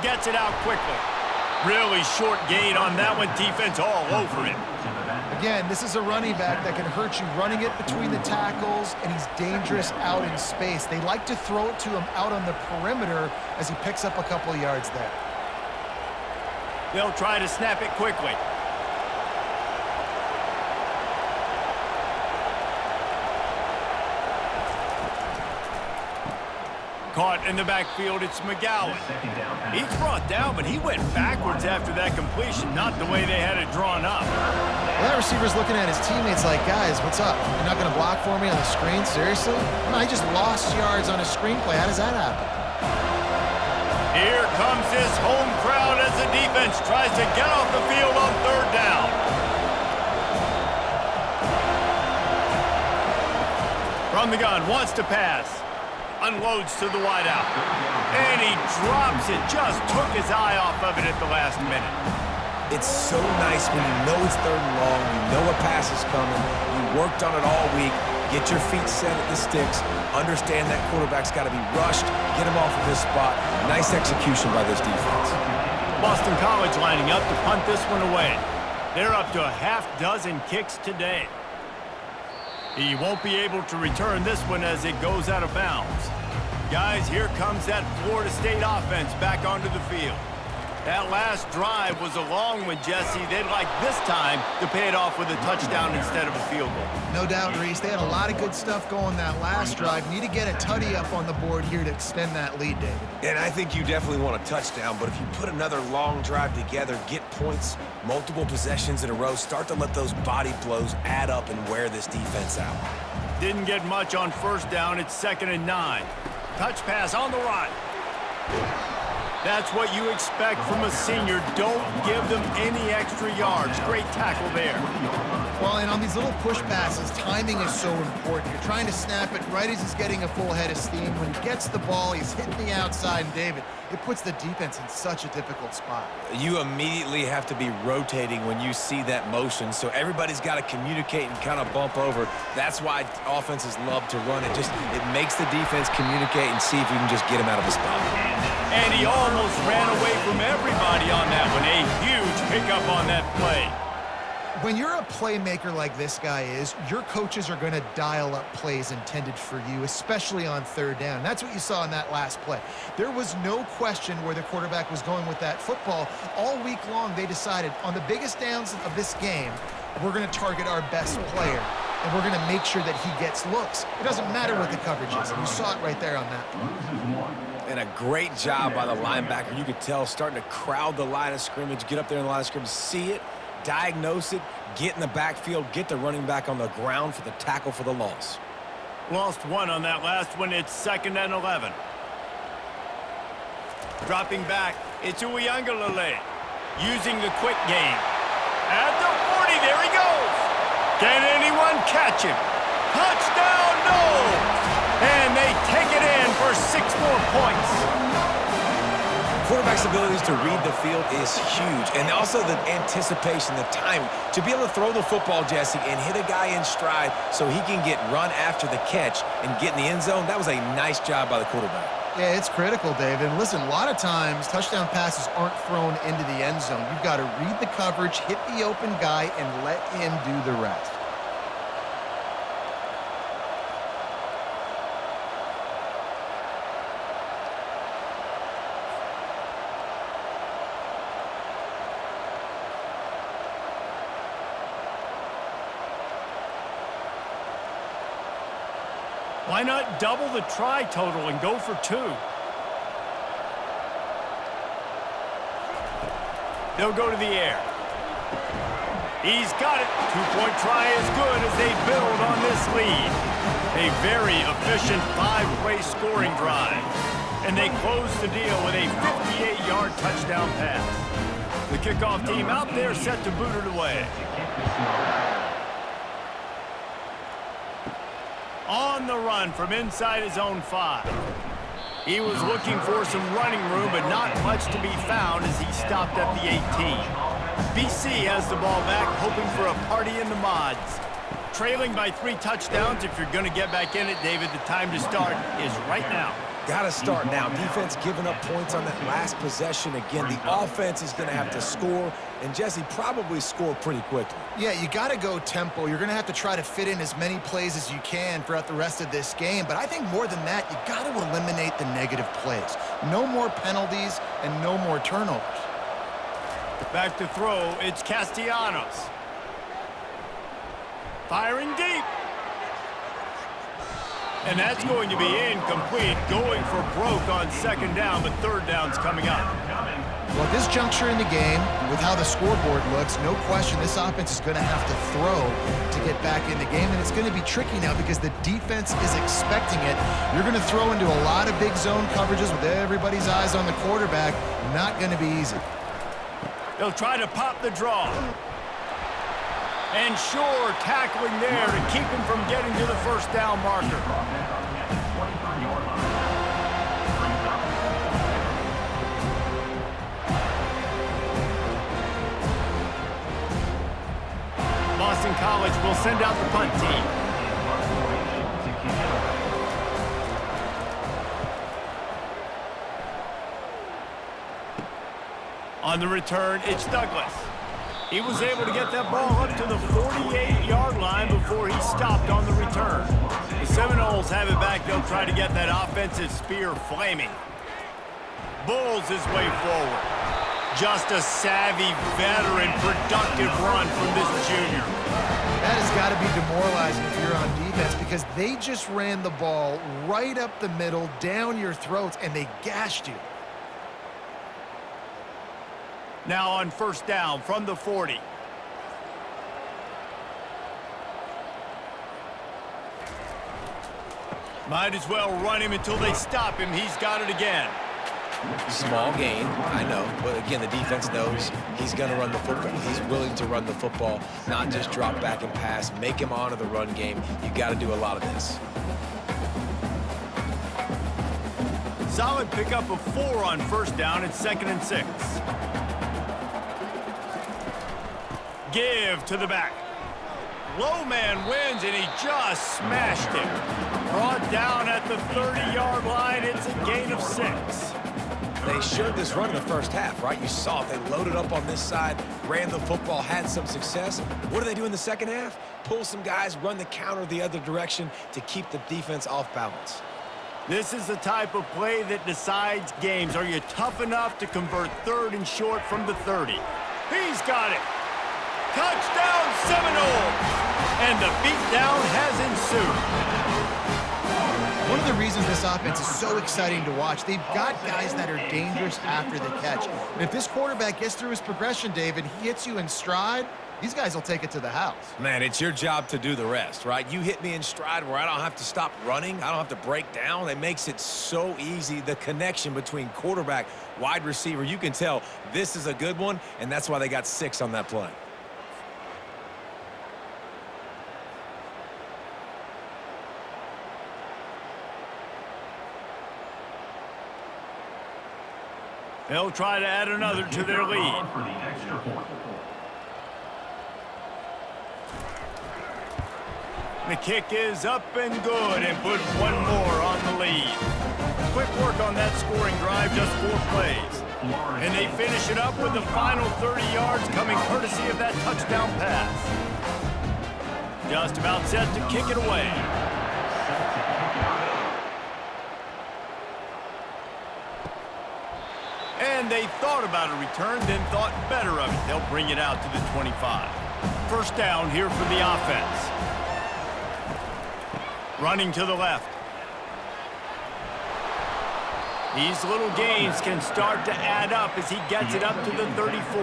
Gets it out quickly. Really short gain on that one. Defense all over him. Again, this is a running back that can hurt you running it between the tackles, and he's dangerous out in space. They like to throw it to him out on the perimeter as he picks up a couple of yards there. They'll try to snap it quickly. Caught in the backfield, it's McGowan. He's brought down, but he went backwards after that completion, not the way they had it drawn up. Well, that receiver's looking at his teammates like, guys, what's up? You're not going to block for me on the screen? Seriously? No, he just lost yards on a screenplay. How does that happen? Here comes this home crowd as the defense tries to get off the field on 3rd down. From the gun, wants to pass. Unloads to the wideout. And he drops it. Just took his eye off of it at the last minute. It's so nice when you know it's 3rd and long, you know a pass is coming, you worked on it all week, Get your feet set at the sticks. Understand that quarterback's got to be rushed. Get him off of his spot. Nice execution by this defense. Boston College lining up to punt this one away. They're up to a half dozen kicks today. He won't be able to return this one as it goes out of bounds. Guys, here comes that Florida State offense back onto the field. That last drive was a long one, Jesse. They'd like this time to pay it off with a touchdown instead of a field goal. No doubt, Reese. They had a lot of good stuff going that last drive. Need to get a tutty up on the board here to extend that lead, David. And I think you definitely want a touchdown, but if you put another long drive together, get points, multiple possessions in a row, start to let those body blows add up and wear this defense out. Didn't get much on first down. It's 2nd and 9. Touch pass on the run. That's what you expect from a senior. Don't give them any extra yards. Great tackle there. Well, and on these little push passes, timing is so important. You're trying to snap it right as he's getting a full head of steam. When he gets the ball, he's hitting the outside, and David, it puts the defense in such a difficult spot. You immediately have to be rotating when you see that motion, so everybody's got to communicate and kind of bump over. That's why offenses love to run it. It makes the defense communicate and see if you can just get him out of his spot. And he almost ran away from everybody on that one. A huge pickup on that play. When you're a playmaker like this guy is, your coaches are going to dial up plays intended for you, especially on third down. And that's what you saw in that last play. There was no question where the quarterback was going with that football. All week long, they decided on the biggest downs of this game, we're going to target our best player, and we're going to make sure that he gets looks. It doesn't matter what the coverage is. You saw it right there on that play. And a great job by the linebacker. You could tell starting to crowd the line of scrimmage, get up there in the line of scrimmage, see it, diagnose it, get in the backfield, get the running back on the ground for the tackle for the loss. Lost one on that last one. It's 2nd and 11. Dropping back, it's Uiagalelei using the quick game. At the 40, there he goes. Can anyone catch him? Touchdown, no! And they take it in for 6 more points. Quarterback's abilities to read the field is huge, and also the anticipation, the timing. To be able to throw the football, Jesse, and hit a guy in stride so he can get run after the catch and get in the end zone, that was a nice job by the quarterback. Yeah, it's critical, David. And listen, a lot of times touchdown passes aren't thrown into the end zone. You've got to read the coverage, hit the open guy, and let him do the rest. Why not double the try total and go for 2? They'll go to the air. He's got it. 2-point try is good as they build on this lead. A very efficient 5-play scoring drive. And they close the deal with a 58-yard touchdown pass. The kickoff team out there set to boot it away. On the run from inside his own 5. He was looking for some running room, but not much to be found as he stopped at the 18. BC has the ball back, hoping for a party in the mods. Trailing by 3 touchdowns. If you're going to get back in it, David, the time to start is right now. Got to start now. Defense giving up points on that last possession. Again, the offense is going to have to score, and Jesse probably score pretty quickly. Yeah, you got to go tempo. You're going to have to try to fit in as many plays as you can throughout the rest of this game. But I think more than that, you got to eliminate the negative plays. No more penalties and no more turnovers. Back to throw, it's Castellanos. Firing deep. And that's going to be incomplete, going for broke on 2nd down, but 3rd down's coming up. Well, at this juncture in the game, with how the scoreboard looks, no question this offense is going to have to throw to get back in the game, and it's going to be tricky now because the defense is expecting it. You're going to throw into a lot of big zone coverages with everybody's eyes on the quarterback. Not going to be easy. They'll try to pop the draw. And sure, tackling there to keep him from getting to the 1st down marker. Boston College will send out the punt team. On the return, it's Douglas. He was able to get that ball up to the 48-yard line before he stopped on the return. The Seminoles have it back. They'll try to get that offensive spear flaming. Bulls his way forward. Just a savvy, veteran, productive run from this junior. That has got to be demoralizing if you're on defense because they just ran the ball right up the middle, down your throats, and they gashed you. Now on first down from the 40. Might as well run him until they stop him. He's got it again. Small gain, I know, but again, the defense knows he's going to run the football. He's willing to run the football, not just drop back and pass, make him honor the run game. You got to do a lot of this. Solid pickup of 4 on first down. It's 2nd and 6. Give to the back. Low man wins, and he just smashed him. Brought down at the 30-yard line. It's a gain of 6. They showed this run in the first half, right? You saw it. They loaded up on this side, ran the football, had some success. What do they do in the second half? Pull some guys, run the counter the other direction to keep the defense off balance. This is the type of play that decides games. Are you tough enough to convert 3rd and short from the 30? He's got it. Touchdown Seminoles! And the beatdown has ensued. One of the reasons this offense is so exciting to watch, they've got guys that are dangerous after the catch. And if this quarterback gets through his progression, David, he hits you in stride, these guys will take it to the house. Man, it's your job to do the rest, right? You hit me in stride where I don't have to stop running. I don't have to break down. It makes it so easy. The connection between quarterback, wide receiver, you can tell this is a good one, and that's why they got 6 on that play. They'll try to add another to their lead. For the extra point. The kick is up and good and put 1 more on the lead. Quick work on that scoring drive, just 4 plays. And they finish it up with the final 30 yards coming courtesy of that touchdown pass. Just about set to kick it away. And they thought about a return, then thought better of it. They'll bring it out to the 25. First down here for the offense. Running to the left. These little gains can start to add up as he gets it up to the 34.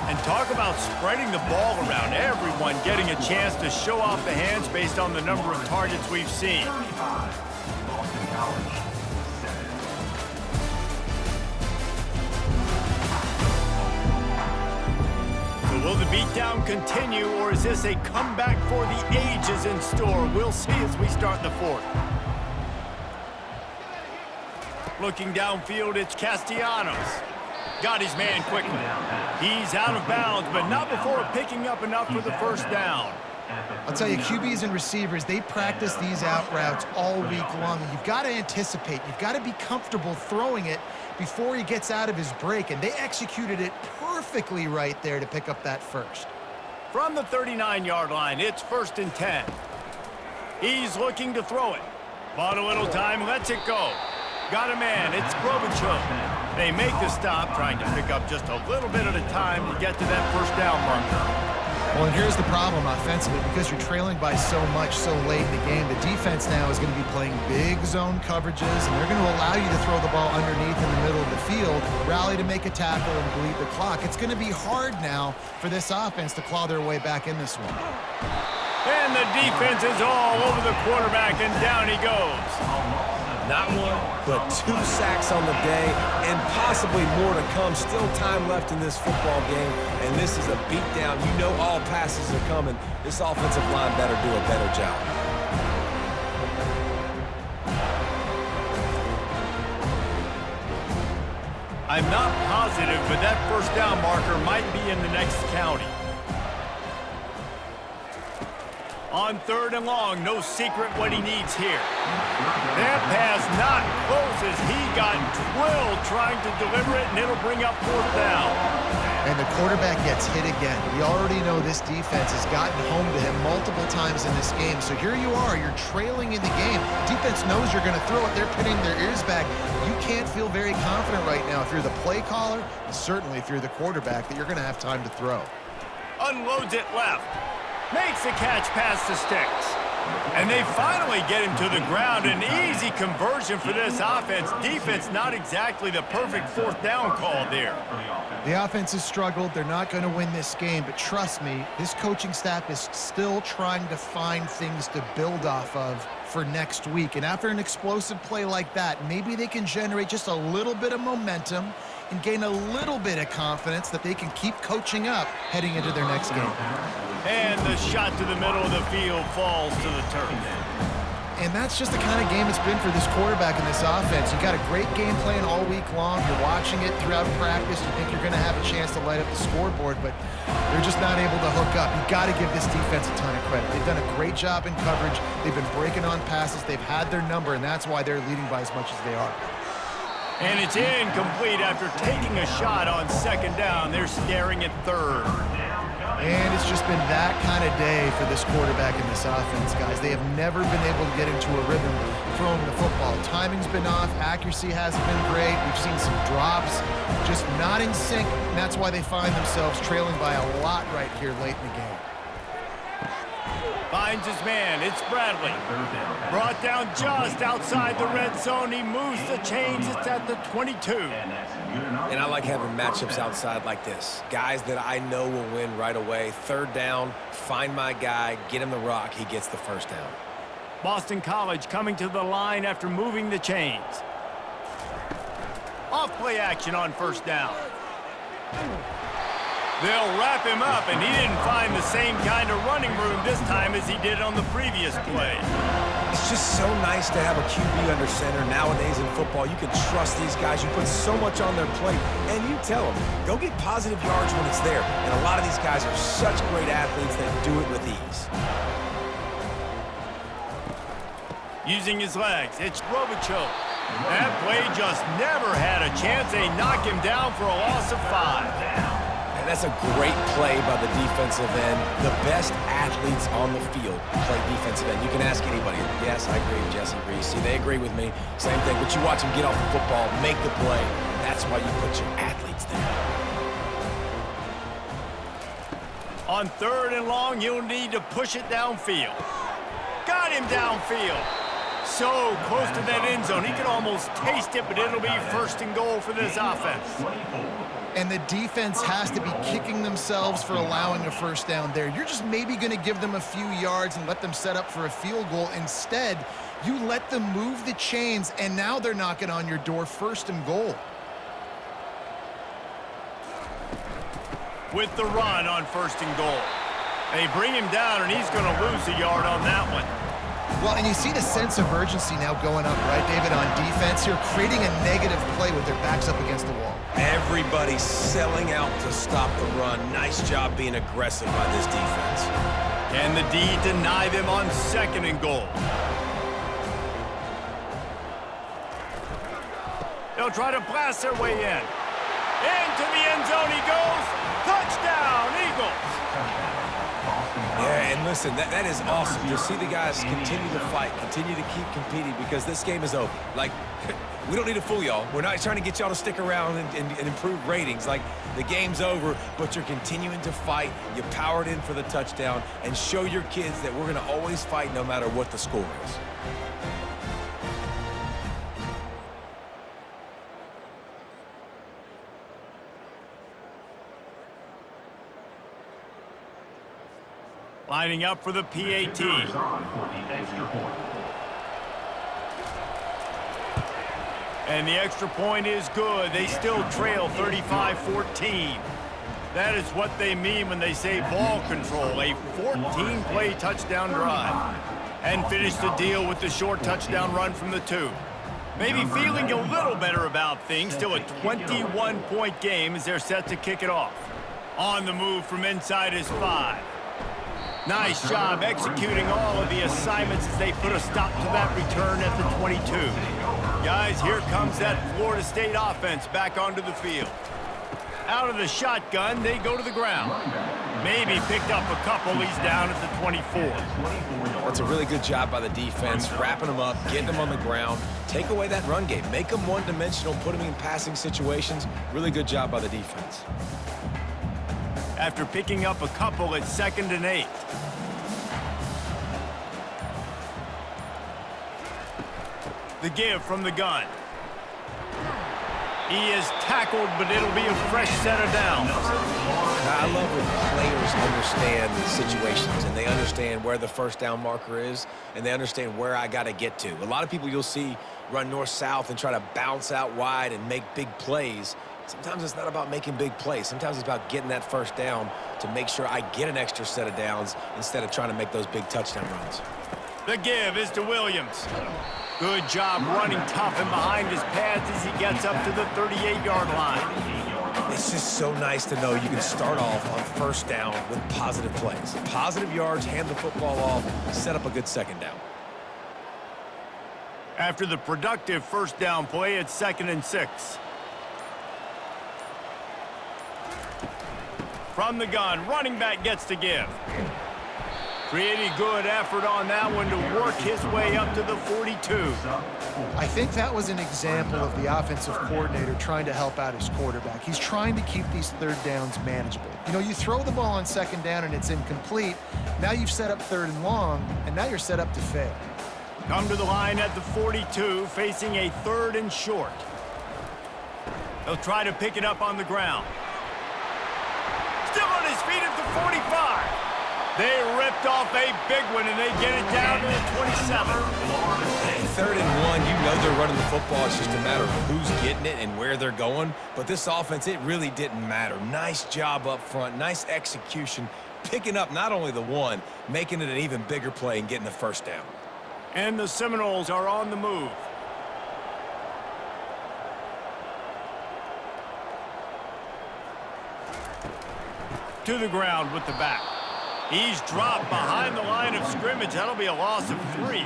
And talk about spreading the ball around. Everyone getting a chance to show off the hands based on the number of targets we've seen. Boston College. So will the beatdown continue, or is this a comeback for the ages in store? We'll see as we start the 4th. Looking downfield, it's Castellanos. Got his man quickly. He's out of bounds, but not before picking up enough for the first down. I'll tell you, QBs and receivers, they practice these out routes all week long. And you've got to anticipate. You've got to be comfortable throwing it before he gets out of his break. And they executed it perfectly right there to pick up that first. From the 39-yard line, it's 1st and 10. He's looking to throw it. Bought a little time, lets it go. Got a man, it's Grobichuk. They make the stop, trying to pick up just a little bit at a time to get to that first down marker. Well, and here's the problem offensively. Because you're trailing by so much so late in the game, the defense now is going to be playing big zone coverages, and they're going to allow you to throw the ball underneath in the middle of the field, rally to make a tackle, and bleed the clock. It's going to be hard now for this offense to claw their way back in this one. And the defense is all over the quarterback, and down he goes. Not 1, but 2 sacks on the day, and possibly more to come. Still time left in this football game, and this is a beatdown. You know all passes are coming. This offensive line better do a better job. I'm not positive, but that first down marker might be in the next county. On 3rd and long, no secret what he needs here. That pass not close as he got drilled trying to deliver it, and it'll bring up 4th down. And the quarterback gets hit again. We already know this defense has gotten home to him multiple times in this game. So here you are, you're trailing in the game. Defense knows you're going to throw it. They're pinning their ears back. You can't feel very confident right now if you're the play caller, and certainly if you're the quarterback, that you're going to have time to throw. Unloads it left. Makes the catch past the sticks. And they finally get him to the ground. An easy conversion for this offense. Defense not exactly the perfect 4th down call there. The offense has struggled. They're not going to win this game, but trust me, this coaching staff is still trying to find things to build off of for next week. And after an explosive play like that, maybe they can generate just a little bit of momentum and gain a little bit of confidence that they can keep coaching up heading into their next game. And the shot to the middle of the field falls to the turf. And that's just the kind of game it's been for this quarterback and this offense. You got a great game plan all week long. You're watching it throughout practice. You think you're going to have a chance to light up the scoreboard, but they're just not able to hook up. You got to give this defense a ton of credit. They've done a great job in coverage. They've been breaking on passes. They've had their number, and that's why they're leading by as much as they are. And it's incomplete after taking a shot on 2nd down. They're staring at 3rd. And it's just been that kind of day for this quarterback and this offense, guys. They have never been able to get into a rhythm throwing the football. Timing's been off. Accuracy hasn't been great. We've seen some drops, just not in sync. And that's why they find themselves trailing by a lot right here late in the game. Finds his man. It's Bradley. Brought down just outside the red zone. He moves the chains. It's at the 22. And I like having matchups outside like this. Guys that I know will win right away. 3rd down, find my guy, get him the rock, he gets the 1st down. Boston College coming to the line after moving the chains. Off play action on 1st down. They'll wrap him up, and he didn't find the same kind of running room this time as he did on the previous play. It's just so nice to have a QB under center. Nowadays in football, you can trust these guys. You put so much on their plate, and you tell them, go get positive yards when it's there. And a lot of these guys are such great athletes that do it with ease. Using his legs, it's Robichaud. That play just never had a chance. They knock him down for a loss of 5. And that's a great play by the defensive end. The best athletes on the field play defensive end. You can ask anybody. Yes, I agree, Jesse Reese. See, they agree with me. Same thing, but you watch them get off the football, make the play. That's why you put your athletes there. On 3rd and long, you'll need to push it downfield. Got him downfield. So close to that end zone. He could almost taste it, but it'll be 1st and goal for this offense. And the defense has to be kicking themselves for allowing a 1st down there. You're just maybe going to give them a few yards and let them set up for a field goal. Instead, you let them move the chains, and now they're knocking on your door, 1st and goal. With the run on 1st and goal. They bring him down, and he's going to lose a yard on that one. Well, and you see the sense of urgency now going up, right, David, on defense here, creating a negative play with their backs up against the wall. Everybody's selling out to stop the run. Nice job being aggressive by this defense. Can the D deny them on 2nd and goal? They'll try to blast their way in. Into the end zone he goes. Touchdown, Eagles. Yeah, and listen, that is awesome to see the guys continue to fight, continue to keep competing, because this game is over. Like, we don't need to fool y'all. We're not trying to get y'all to stick around and improve ratings. Like, the game's over, but you're continuing to fight. You powered in for the touchdown, and show your kids that we're going to always fight no matter what the score is. Lining up for the PAT. And the extra point is good. They still trail 35-14. That is what they mean when they say ball control. A 14-play touchdown drive. And finish the deal with the short touchdown run from the 2. Maybe feeling a little better about things. Still a 21-point game as they're set to kick it off. On the move from inside his 5. Nice job executing all of the assignments as they put a stop to that return at the 22. Guys, here comes that Florida State offense back onto the field. Out of the shotgun, they go to the ground. Maybe picked up a couple. He's down at the 24. That's a really good job by the defense, wrapping them up, getting them on the ground. Take away that run game. Make them one-dimensional, put them in passing situations. Really good job by the defense. After picking up a couple, it's 2nd and 8. The give from the gun. He is tackled, but it'll be a fresh set of downs. I love when players understand the situations and they understand where the first down marker is and they understand where I got to get to. A lot of people you'll see run north-south and try to bounce out wide and make big plays. Sometimes it's not about making big plays. Sometimes it's about getting that first down to make sure I get an extra set of downs instead of trying to make those big touchdown runs. The give is to Williams. Good job running tough and behind his pads as he gets up to the 38-yard line. It's just so nice to know you can start off on first down with positive plays. Positive yards, hand the football off, set up a good second down. After the productive first down play, it's 2nd and 6. From the gun, running back gets to give. Pretty good effort on that one to work his way up to the 42. I think that was an example of the offensive coordinator trying to help out his quarterback. He's trying to keep these third downs manageable. You know, you throw the ball on 2nd down and it's incomplete. Now you've set up 3rd and long, and now you're set up to fail. Come to the line at the 42, facing a 3rd and short. They'll try to pick it up on the ground. Still on his feet at the 45. They ripped off a big one, and they get it down to the 27. 3rd and 1, you know they're running the football. It's just a matter of who's getting it and where they're going. But this offense, it really didn't matter. Nice job up front, nice execution, picking up not only the one, making it an even bigger play and getting the first down. And the Seminoles are on the move. To the ground with the back. He's dropped behind the line of scrimmage. That'll be a loss of 3.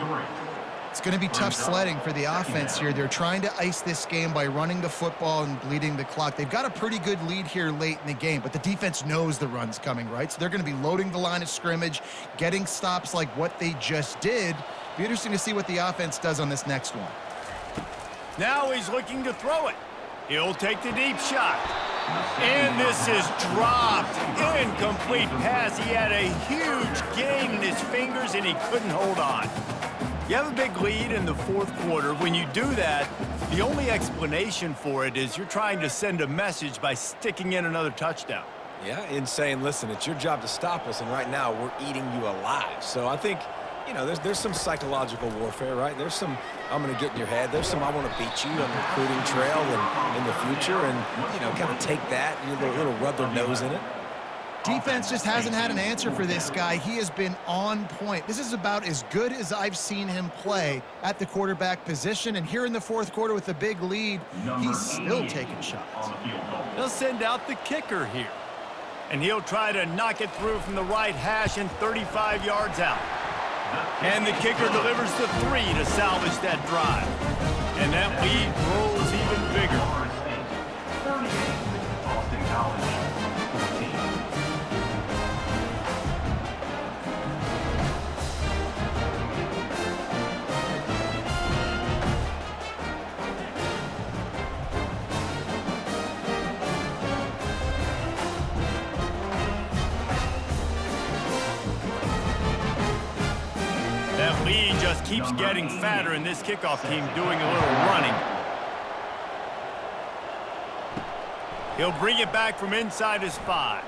It's going to be tough sledding for the offense here. They're trying to ice this game by running the football and bleeding the clock. They've got a pretty good lead here late in the game, but the defense knows the run's coming, right? So they're going to be loading the line of scrimmage, getting stops like what they just did. Be interesting to see what the offense does on this next one. Now he's looking to throw it. He'll take the deep shot. And this is dropped. Incomplete pass. He had a huge gain in his fingers, and he couldn't hold on. You have a big lead in the 4th quarter. When you do that, the only explanation for it is you're trying to send a message by sticking in another touchdown. Yeah, and saying, listen, it's your job to stop us, and right now we're eating you alive. So I think, you know, there's some psychological warfare, right? There's some, I'm going to get in your head. There's some, I want to beat you on the recruiting trail and in the future, and, you know, kind of take that, a little rub their nose in it. Defense just hasn't had an answer for this guy. He has been on point. This is about as good as I've seen him play at the quarterback position, and here in the 4th quarter with a big lead, he's still taking shots. They'll send out the kicker here, and he'll try to knock it through from the right hash and 35 yards out. And the kicker delivers the 3 to salvage that drive. And that lead grows even bigger. 38, Boston College, 14. That lead just keeps getting fatter, and this kickoff team doing a little running. He'll bring it back from inside his 5.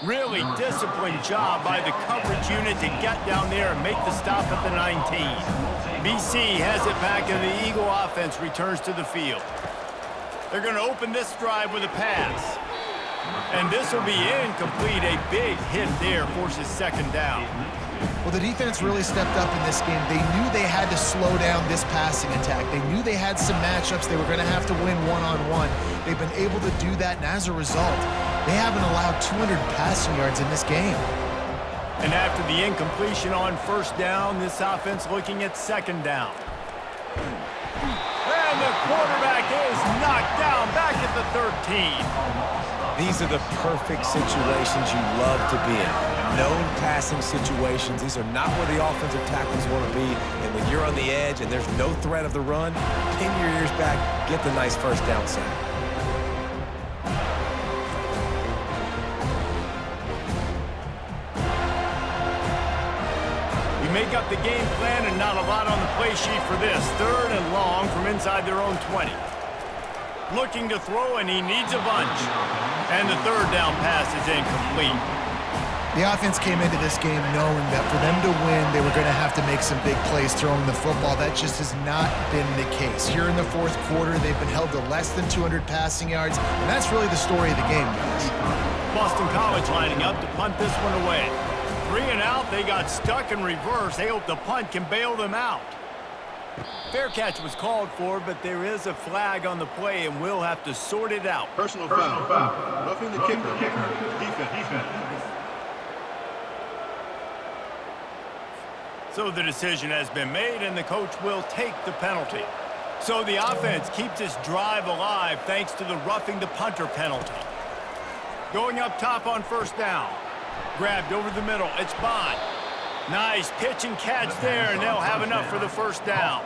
Really disciplined job by the coverage unit to get down there and make the stop at the 19. BC has it back, and the Eagle offense returns to the field. They're going to open this drive with a pass. And this will be incomplete. A big hit there forces 2nd down. Well, the defense really stepped up in this game. They knew they had to slow down this passing attack. They knew they had some matchups they were going to have to win one-on-one. They've been able to do that, and as a result, they haven't allowed 200 passing yards in this game. And after the incompletion on first down, this offense looking at second down. And the quarterback is knocked down back at the 13. These are the perfect situations you love to be in. Known passing situations. These are not where the offensive tackles want to be. And when you're on the edge and there's no threat of the run, pin your ears back, get the nice first down sack. You make up the game plan and not a lot on the play sheet for this. 3rd and long from inside their own 20. Looking to throw, and he needs a bunch. And the 3rd down pass is incomplete. The offense came into this game knowing that for them to win, they were going to have to make some big plays throwing the football. That just has not been the case. Here in the 4th quarter, they've been held to less than 200 passing yards, and that's really the story of the game, guys. Boston College lining up to punt this one away. 3 and out, they got stuck in reverse. They hope the punt can bail them out. Fair catch was called for, but there is a flag on the play, and we'll have to sort it out. Personal foul. Roughing the kicker. Defense. So the decision has been made, and the coach will take the penalty. So the offense keeps its drive alive thanks to the roughing the punter penalty. Going up top on first down. Grabbed over the middle. It's Bond. Nice pitch and catch there, and they'll have enough for the first down.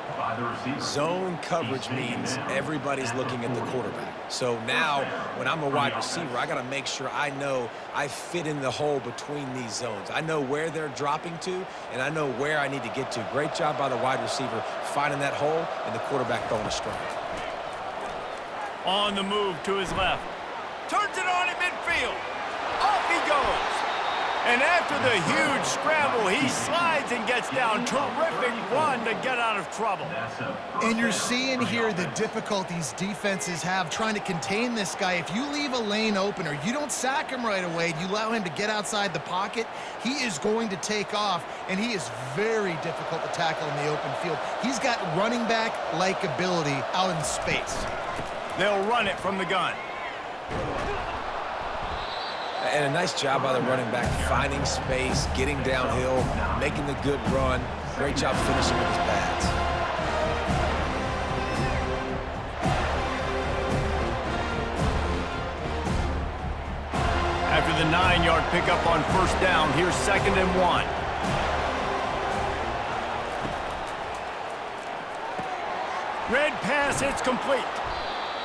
Zone coverage means everybody's looking at the quarterback. So now, when I'm a wide receiver, I got to make sure I know I fit in the hole between these zones. I know where they're dropping to, and I know where I need to get to. Great job by the wide receiver finding that hole, and the quarterback throwing a strike. On the move to his left. Turns it on in midfield. Off he goes. And after the huge scramble, he slides and gets down. Terrific run to get out of trouble. And you're seeing here the difficulties defenses have trying to contain this guy. If you leave a lane open or you don't sack him right away, you allow him to get outside the pocket, he is going to take off, and he is very difficult to tackle in the open field. He's got running back-like ability out in space. They'll run it from the gun. And a nice job by the running back, finding space, getting downhill, making the good run. Great job finishing with his pads. After the 9-yard pickup on first down, here's 2nd and 1. Red pass, it's complete.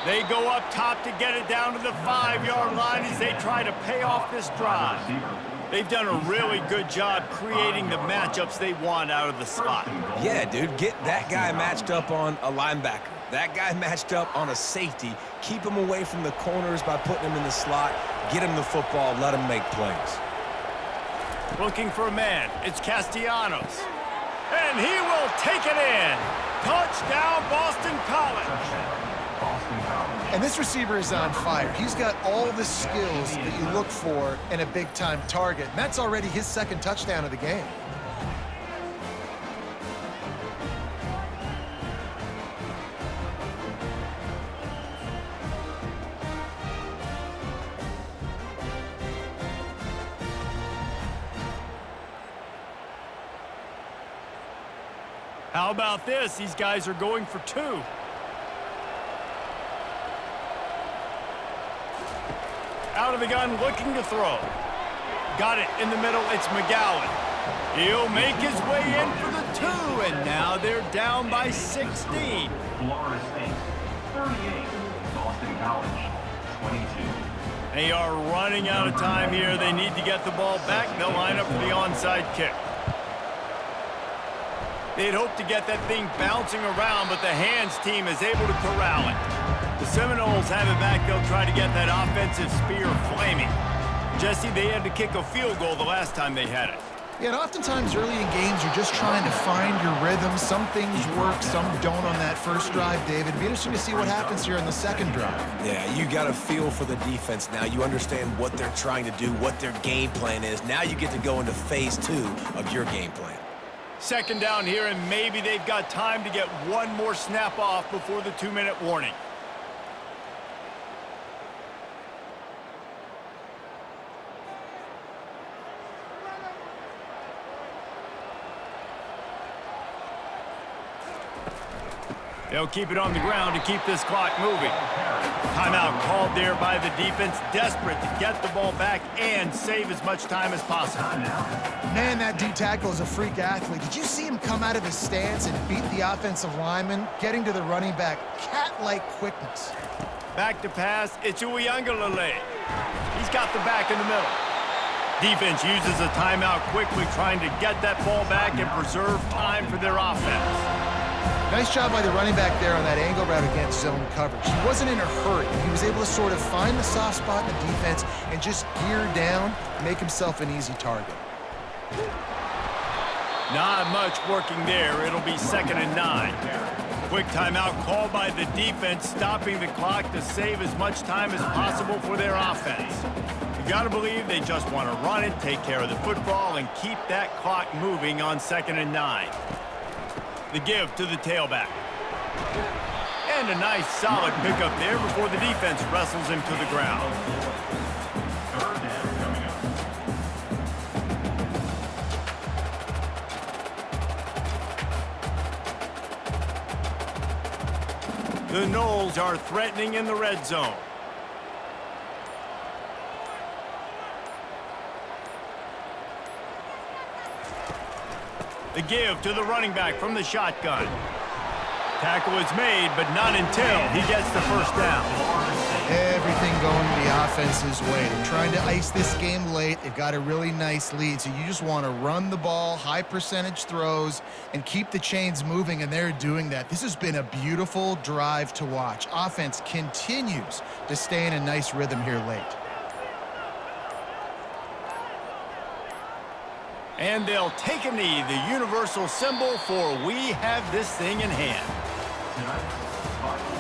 They go up top to get it down to the 5-yard line as they try to pay off this drive. They've done a really good job creating the matchups they want out of the slot. Yeah, dude, get that guy matched up on a linebacker. That guy matched up on a safety. Keep him away from the corners by putting him in the slot. Get him the football, let him make plays. Looking for a man, it's Castellanos. And he will take it in. Touchdown, Boston College. And this receiver is on fire. He's got all the skills that you look for in a big-time target, and that's already his 2nd touchdown of the game. How about this? These guys are going for 2. Out of the gun, looking to throw. Got it in the middle, it's McGowan. He'll make his way in for the 2, and now they're down by 16. Florida State, 38. Boston College, 22. They are running out of time here. They need to get the ball back. They'll line up for the onside kick. They'd hoped to get that thing bouncing around, but the hands team is able to corral it. The Seminoles have it back. They'll try to get that offensive spear flaming. Jesse, they had to kick a field goal the last time they had it. Yeah, and oftentimes early in games, you're just trying to find your rhythm. Some things work, some don't on that first drive, David. It'd be interesting to see what happens here in the 2nd drive. Yeah, you got a feel for the defense now. You understand what they're trying to do, what their game plan is. Now you get to go into phase 2 of your game plan. 2nd down here, and maybe they've got time to get one more snap off before the 2-minute warning. They'll keep it on the ground to keep this clock moving. Timeout called there by the defense, desperate to get the ball back and save as much time as possible. Man, that D tackle is a freak athlete. Did you see him come out of his stance and beat the offensive lineman, getting to the running back? Cat-like quickness. Back to pass, it's Uiagalelei. He's got the back in the middle. Defense uses a timeout quickly, trying to get that ball back and preserve time for their offense. Nice job by the running back there on that angle route against zone coverage. He wasn't in a hurry. He was able to sort of find the soft spot in the defense and just gear down, make himself an easy target. Not much working there. It'll be 2nd and 9. Quick timeout called by the defense, stopping the clock to save as much time as possible for their offense. You got to believe they just want to run it, take care of the football, and keep that clock moving on 2nd and 9. The give to the tailback. And a nice solid pickup there before the defense wrestles him to the ground. Third down coming up. The Noles are threatening in the red zone. The give to the running back from the shotgun. Tackle is made, but not until he gets the first down. Everything going the offense's way. They're trying to ice this game late. They've got a really nice lead, so you just want to run the ball, high percentage throws, and keep the chains moving, and they're doing that. This has been a beautiful drive to watch. Offense continues to stay in a nice rhythm here late. And they'll take a knee, the universal symbol for we have this thing in hand. Tonight's final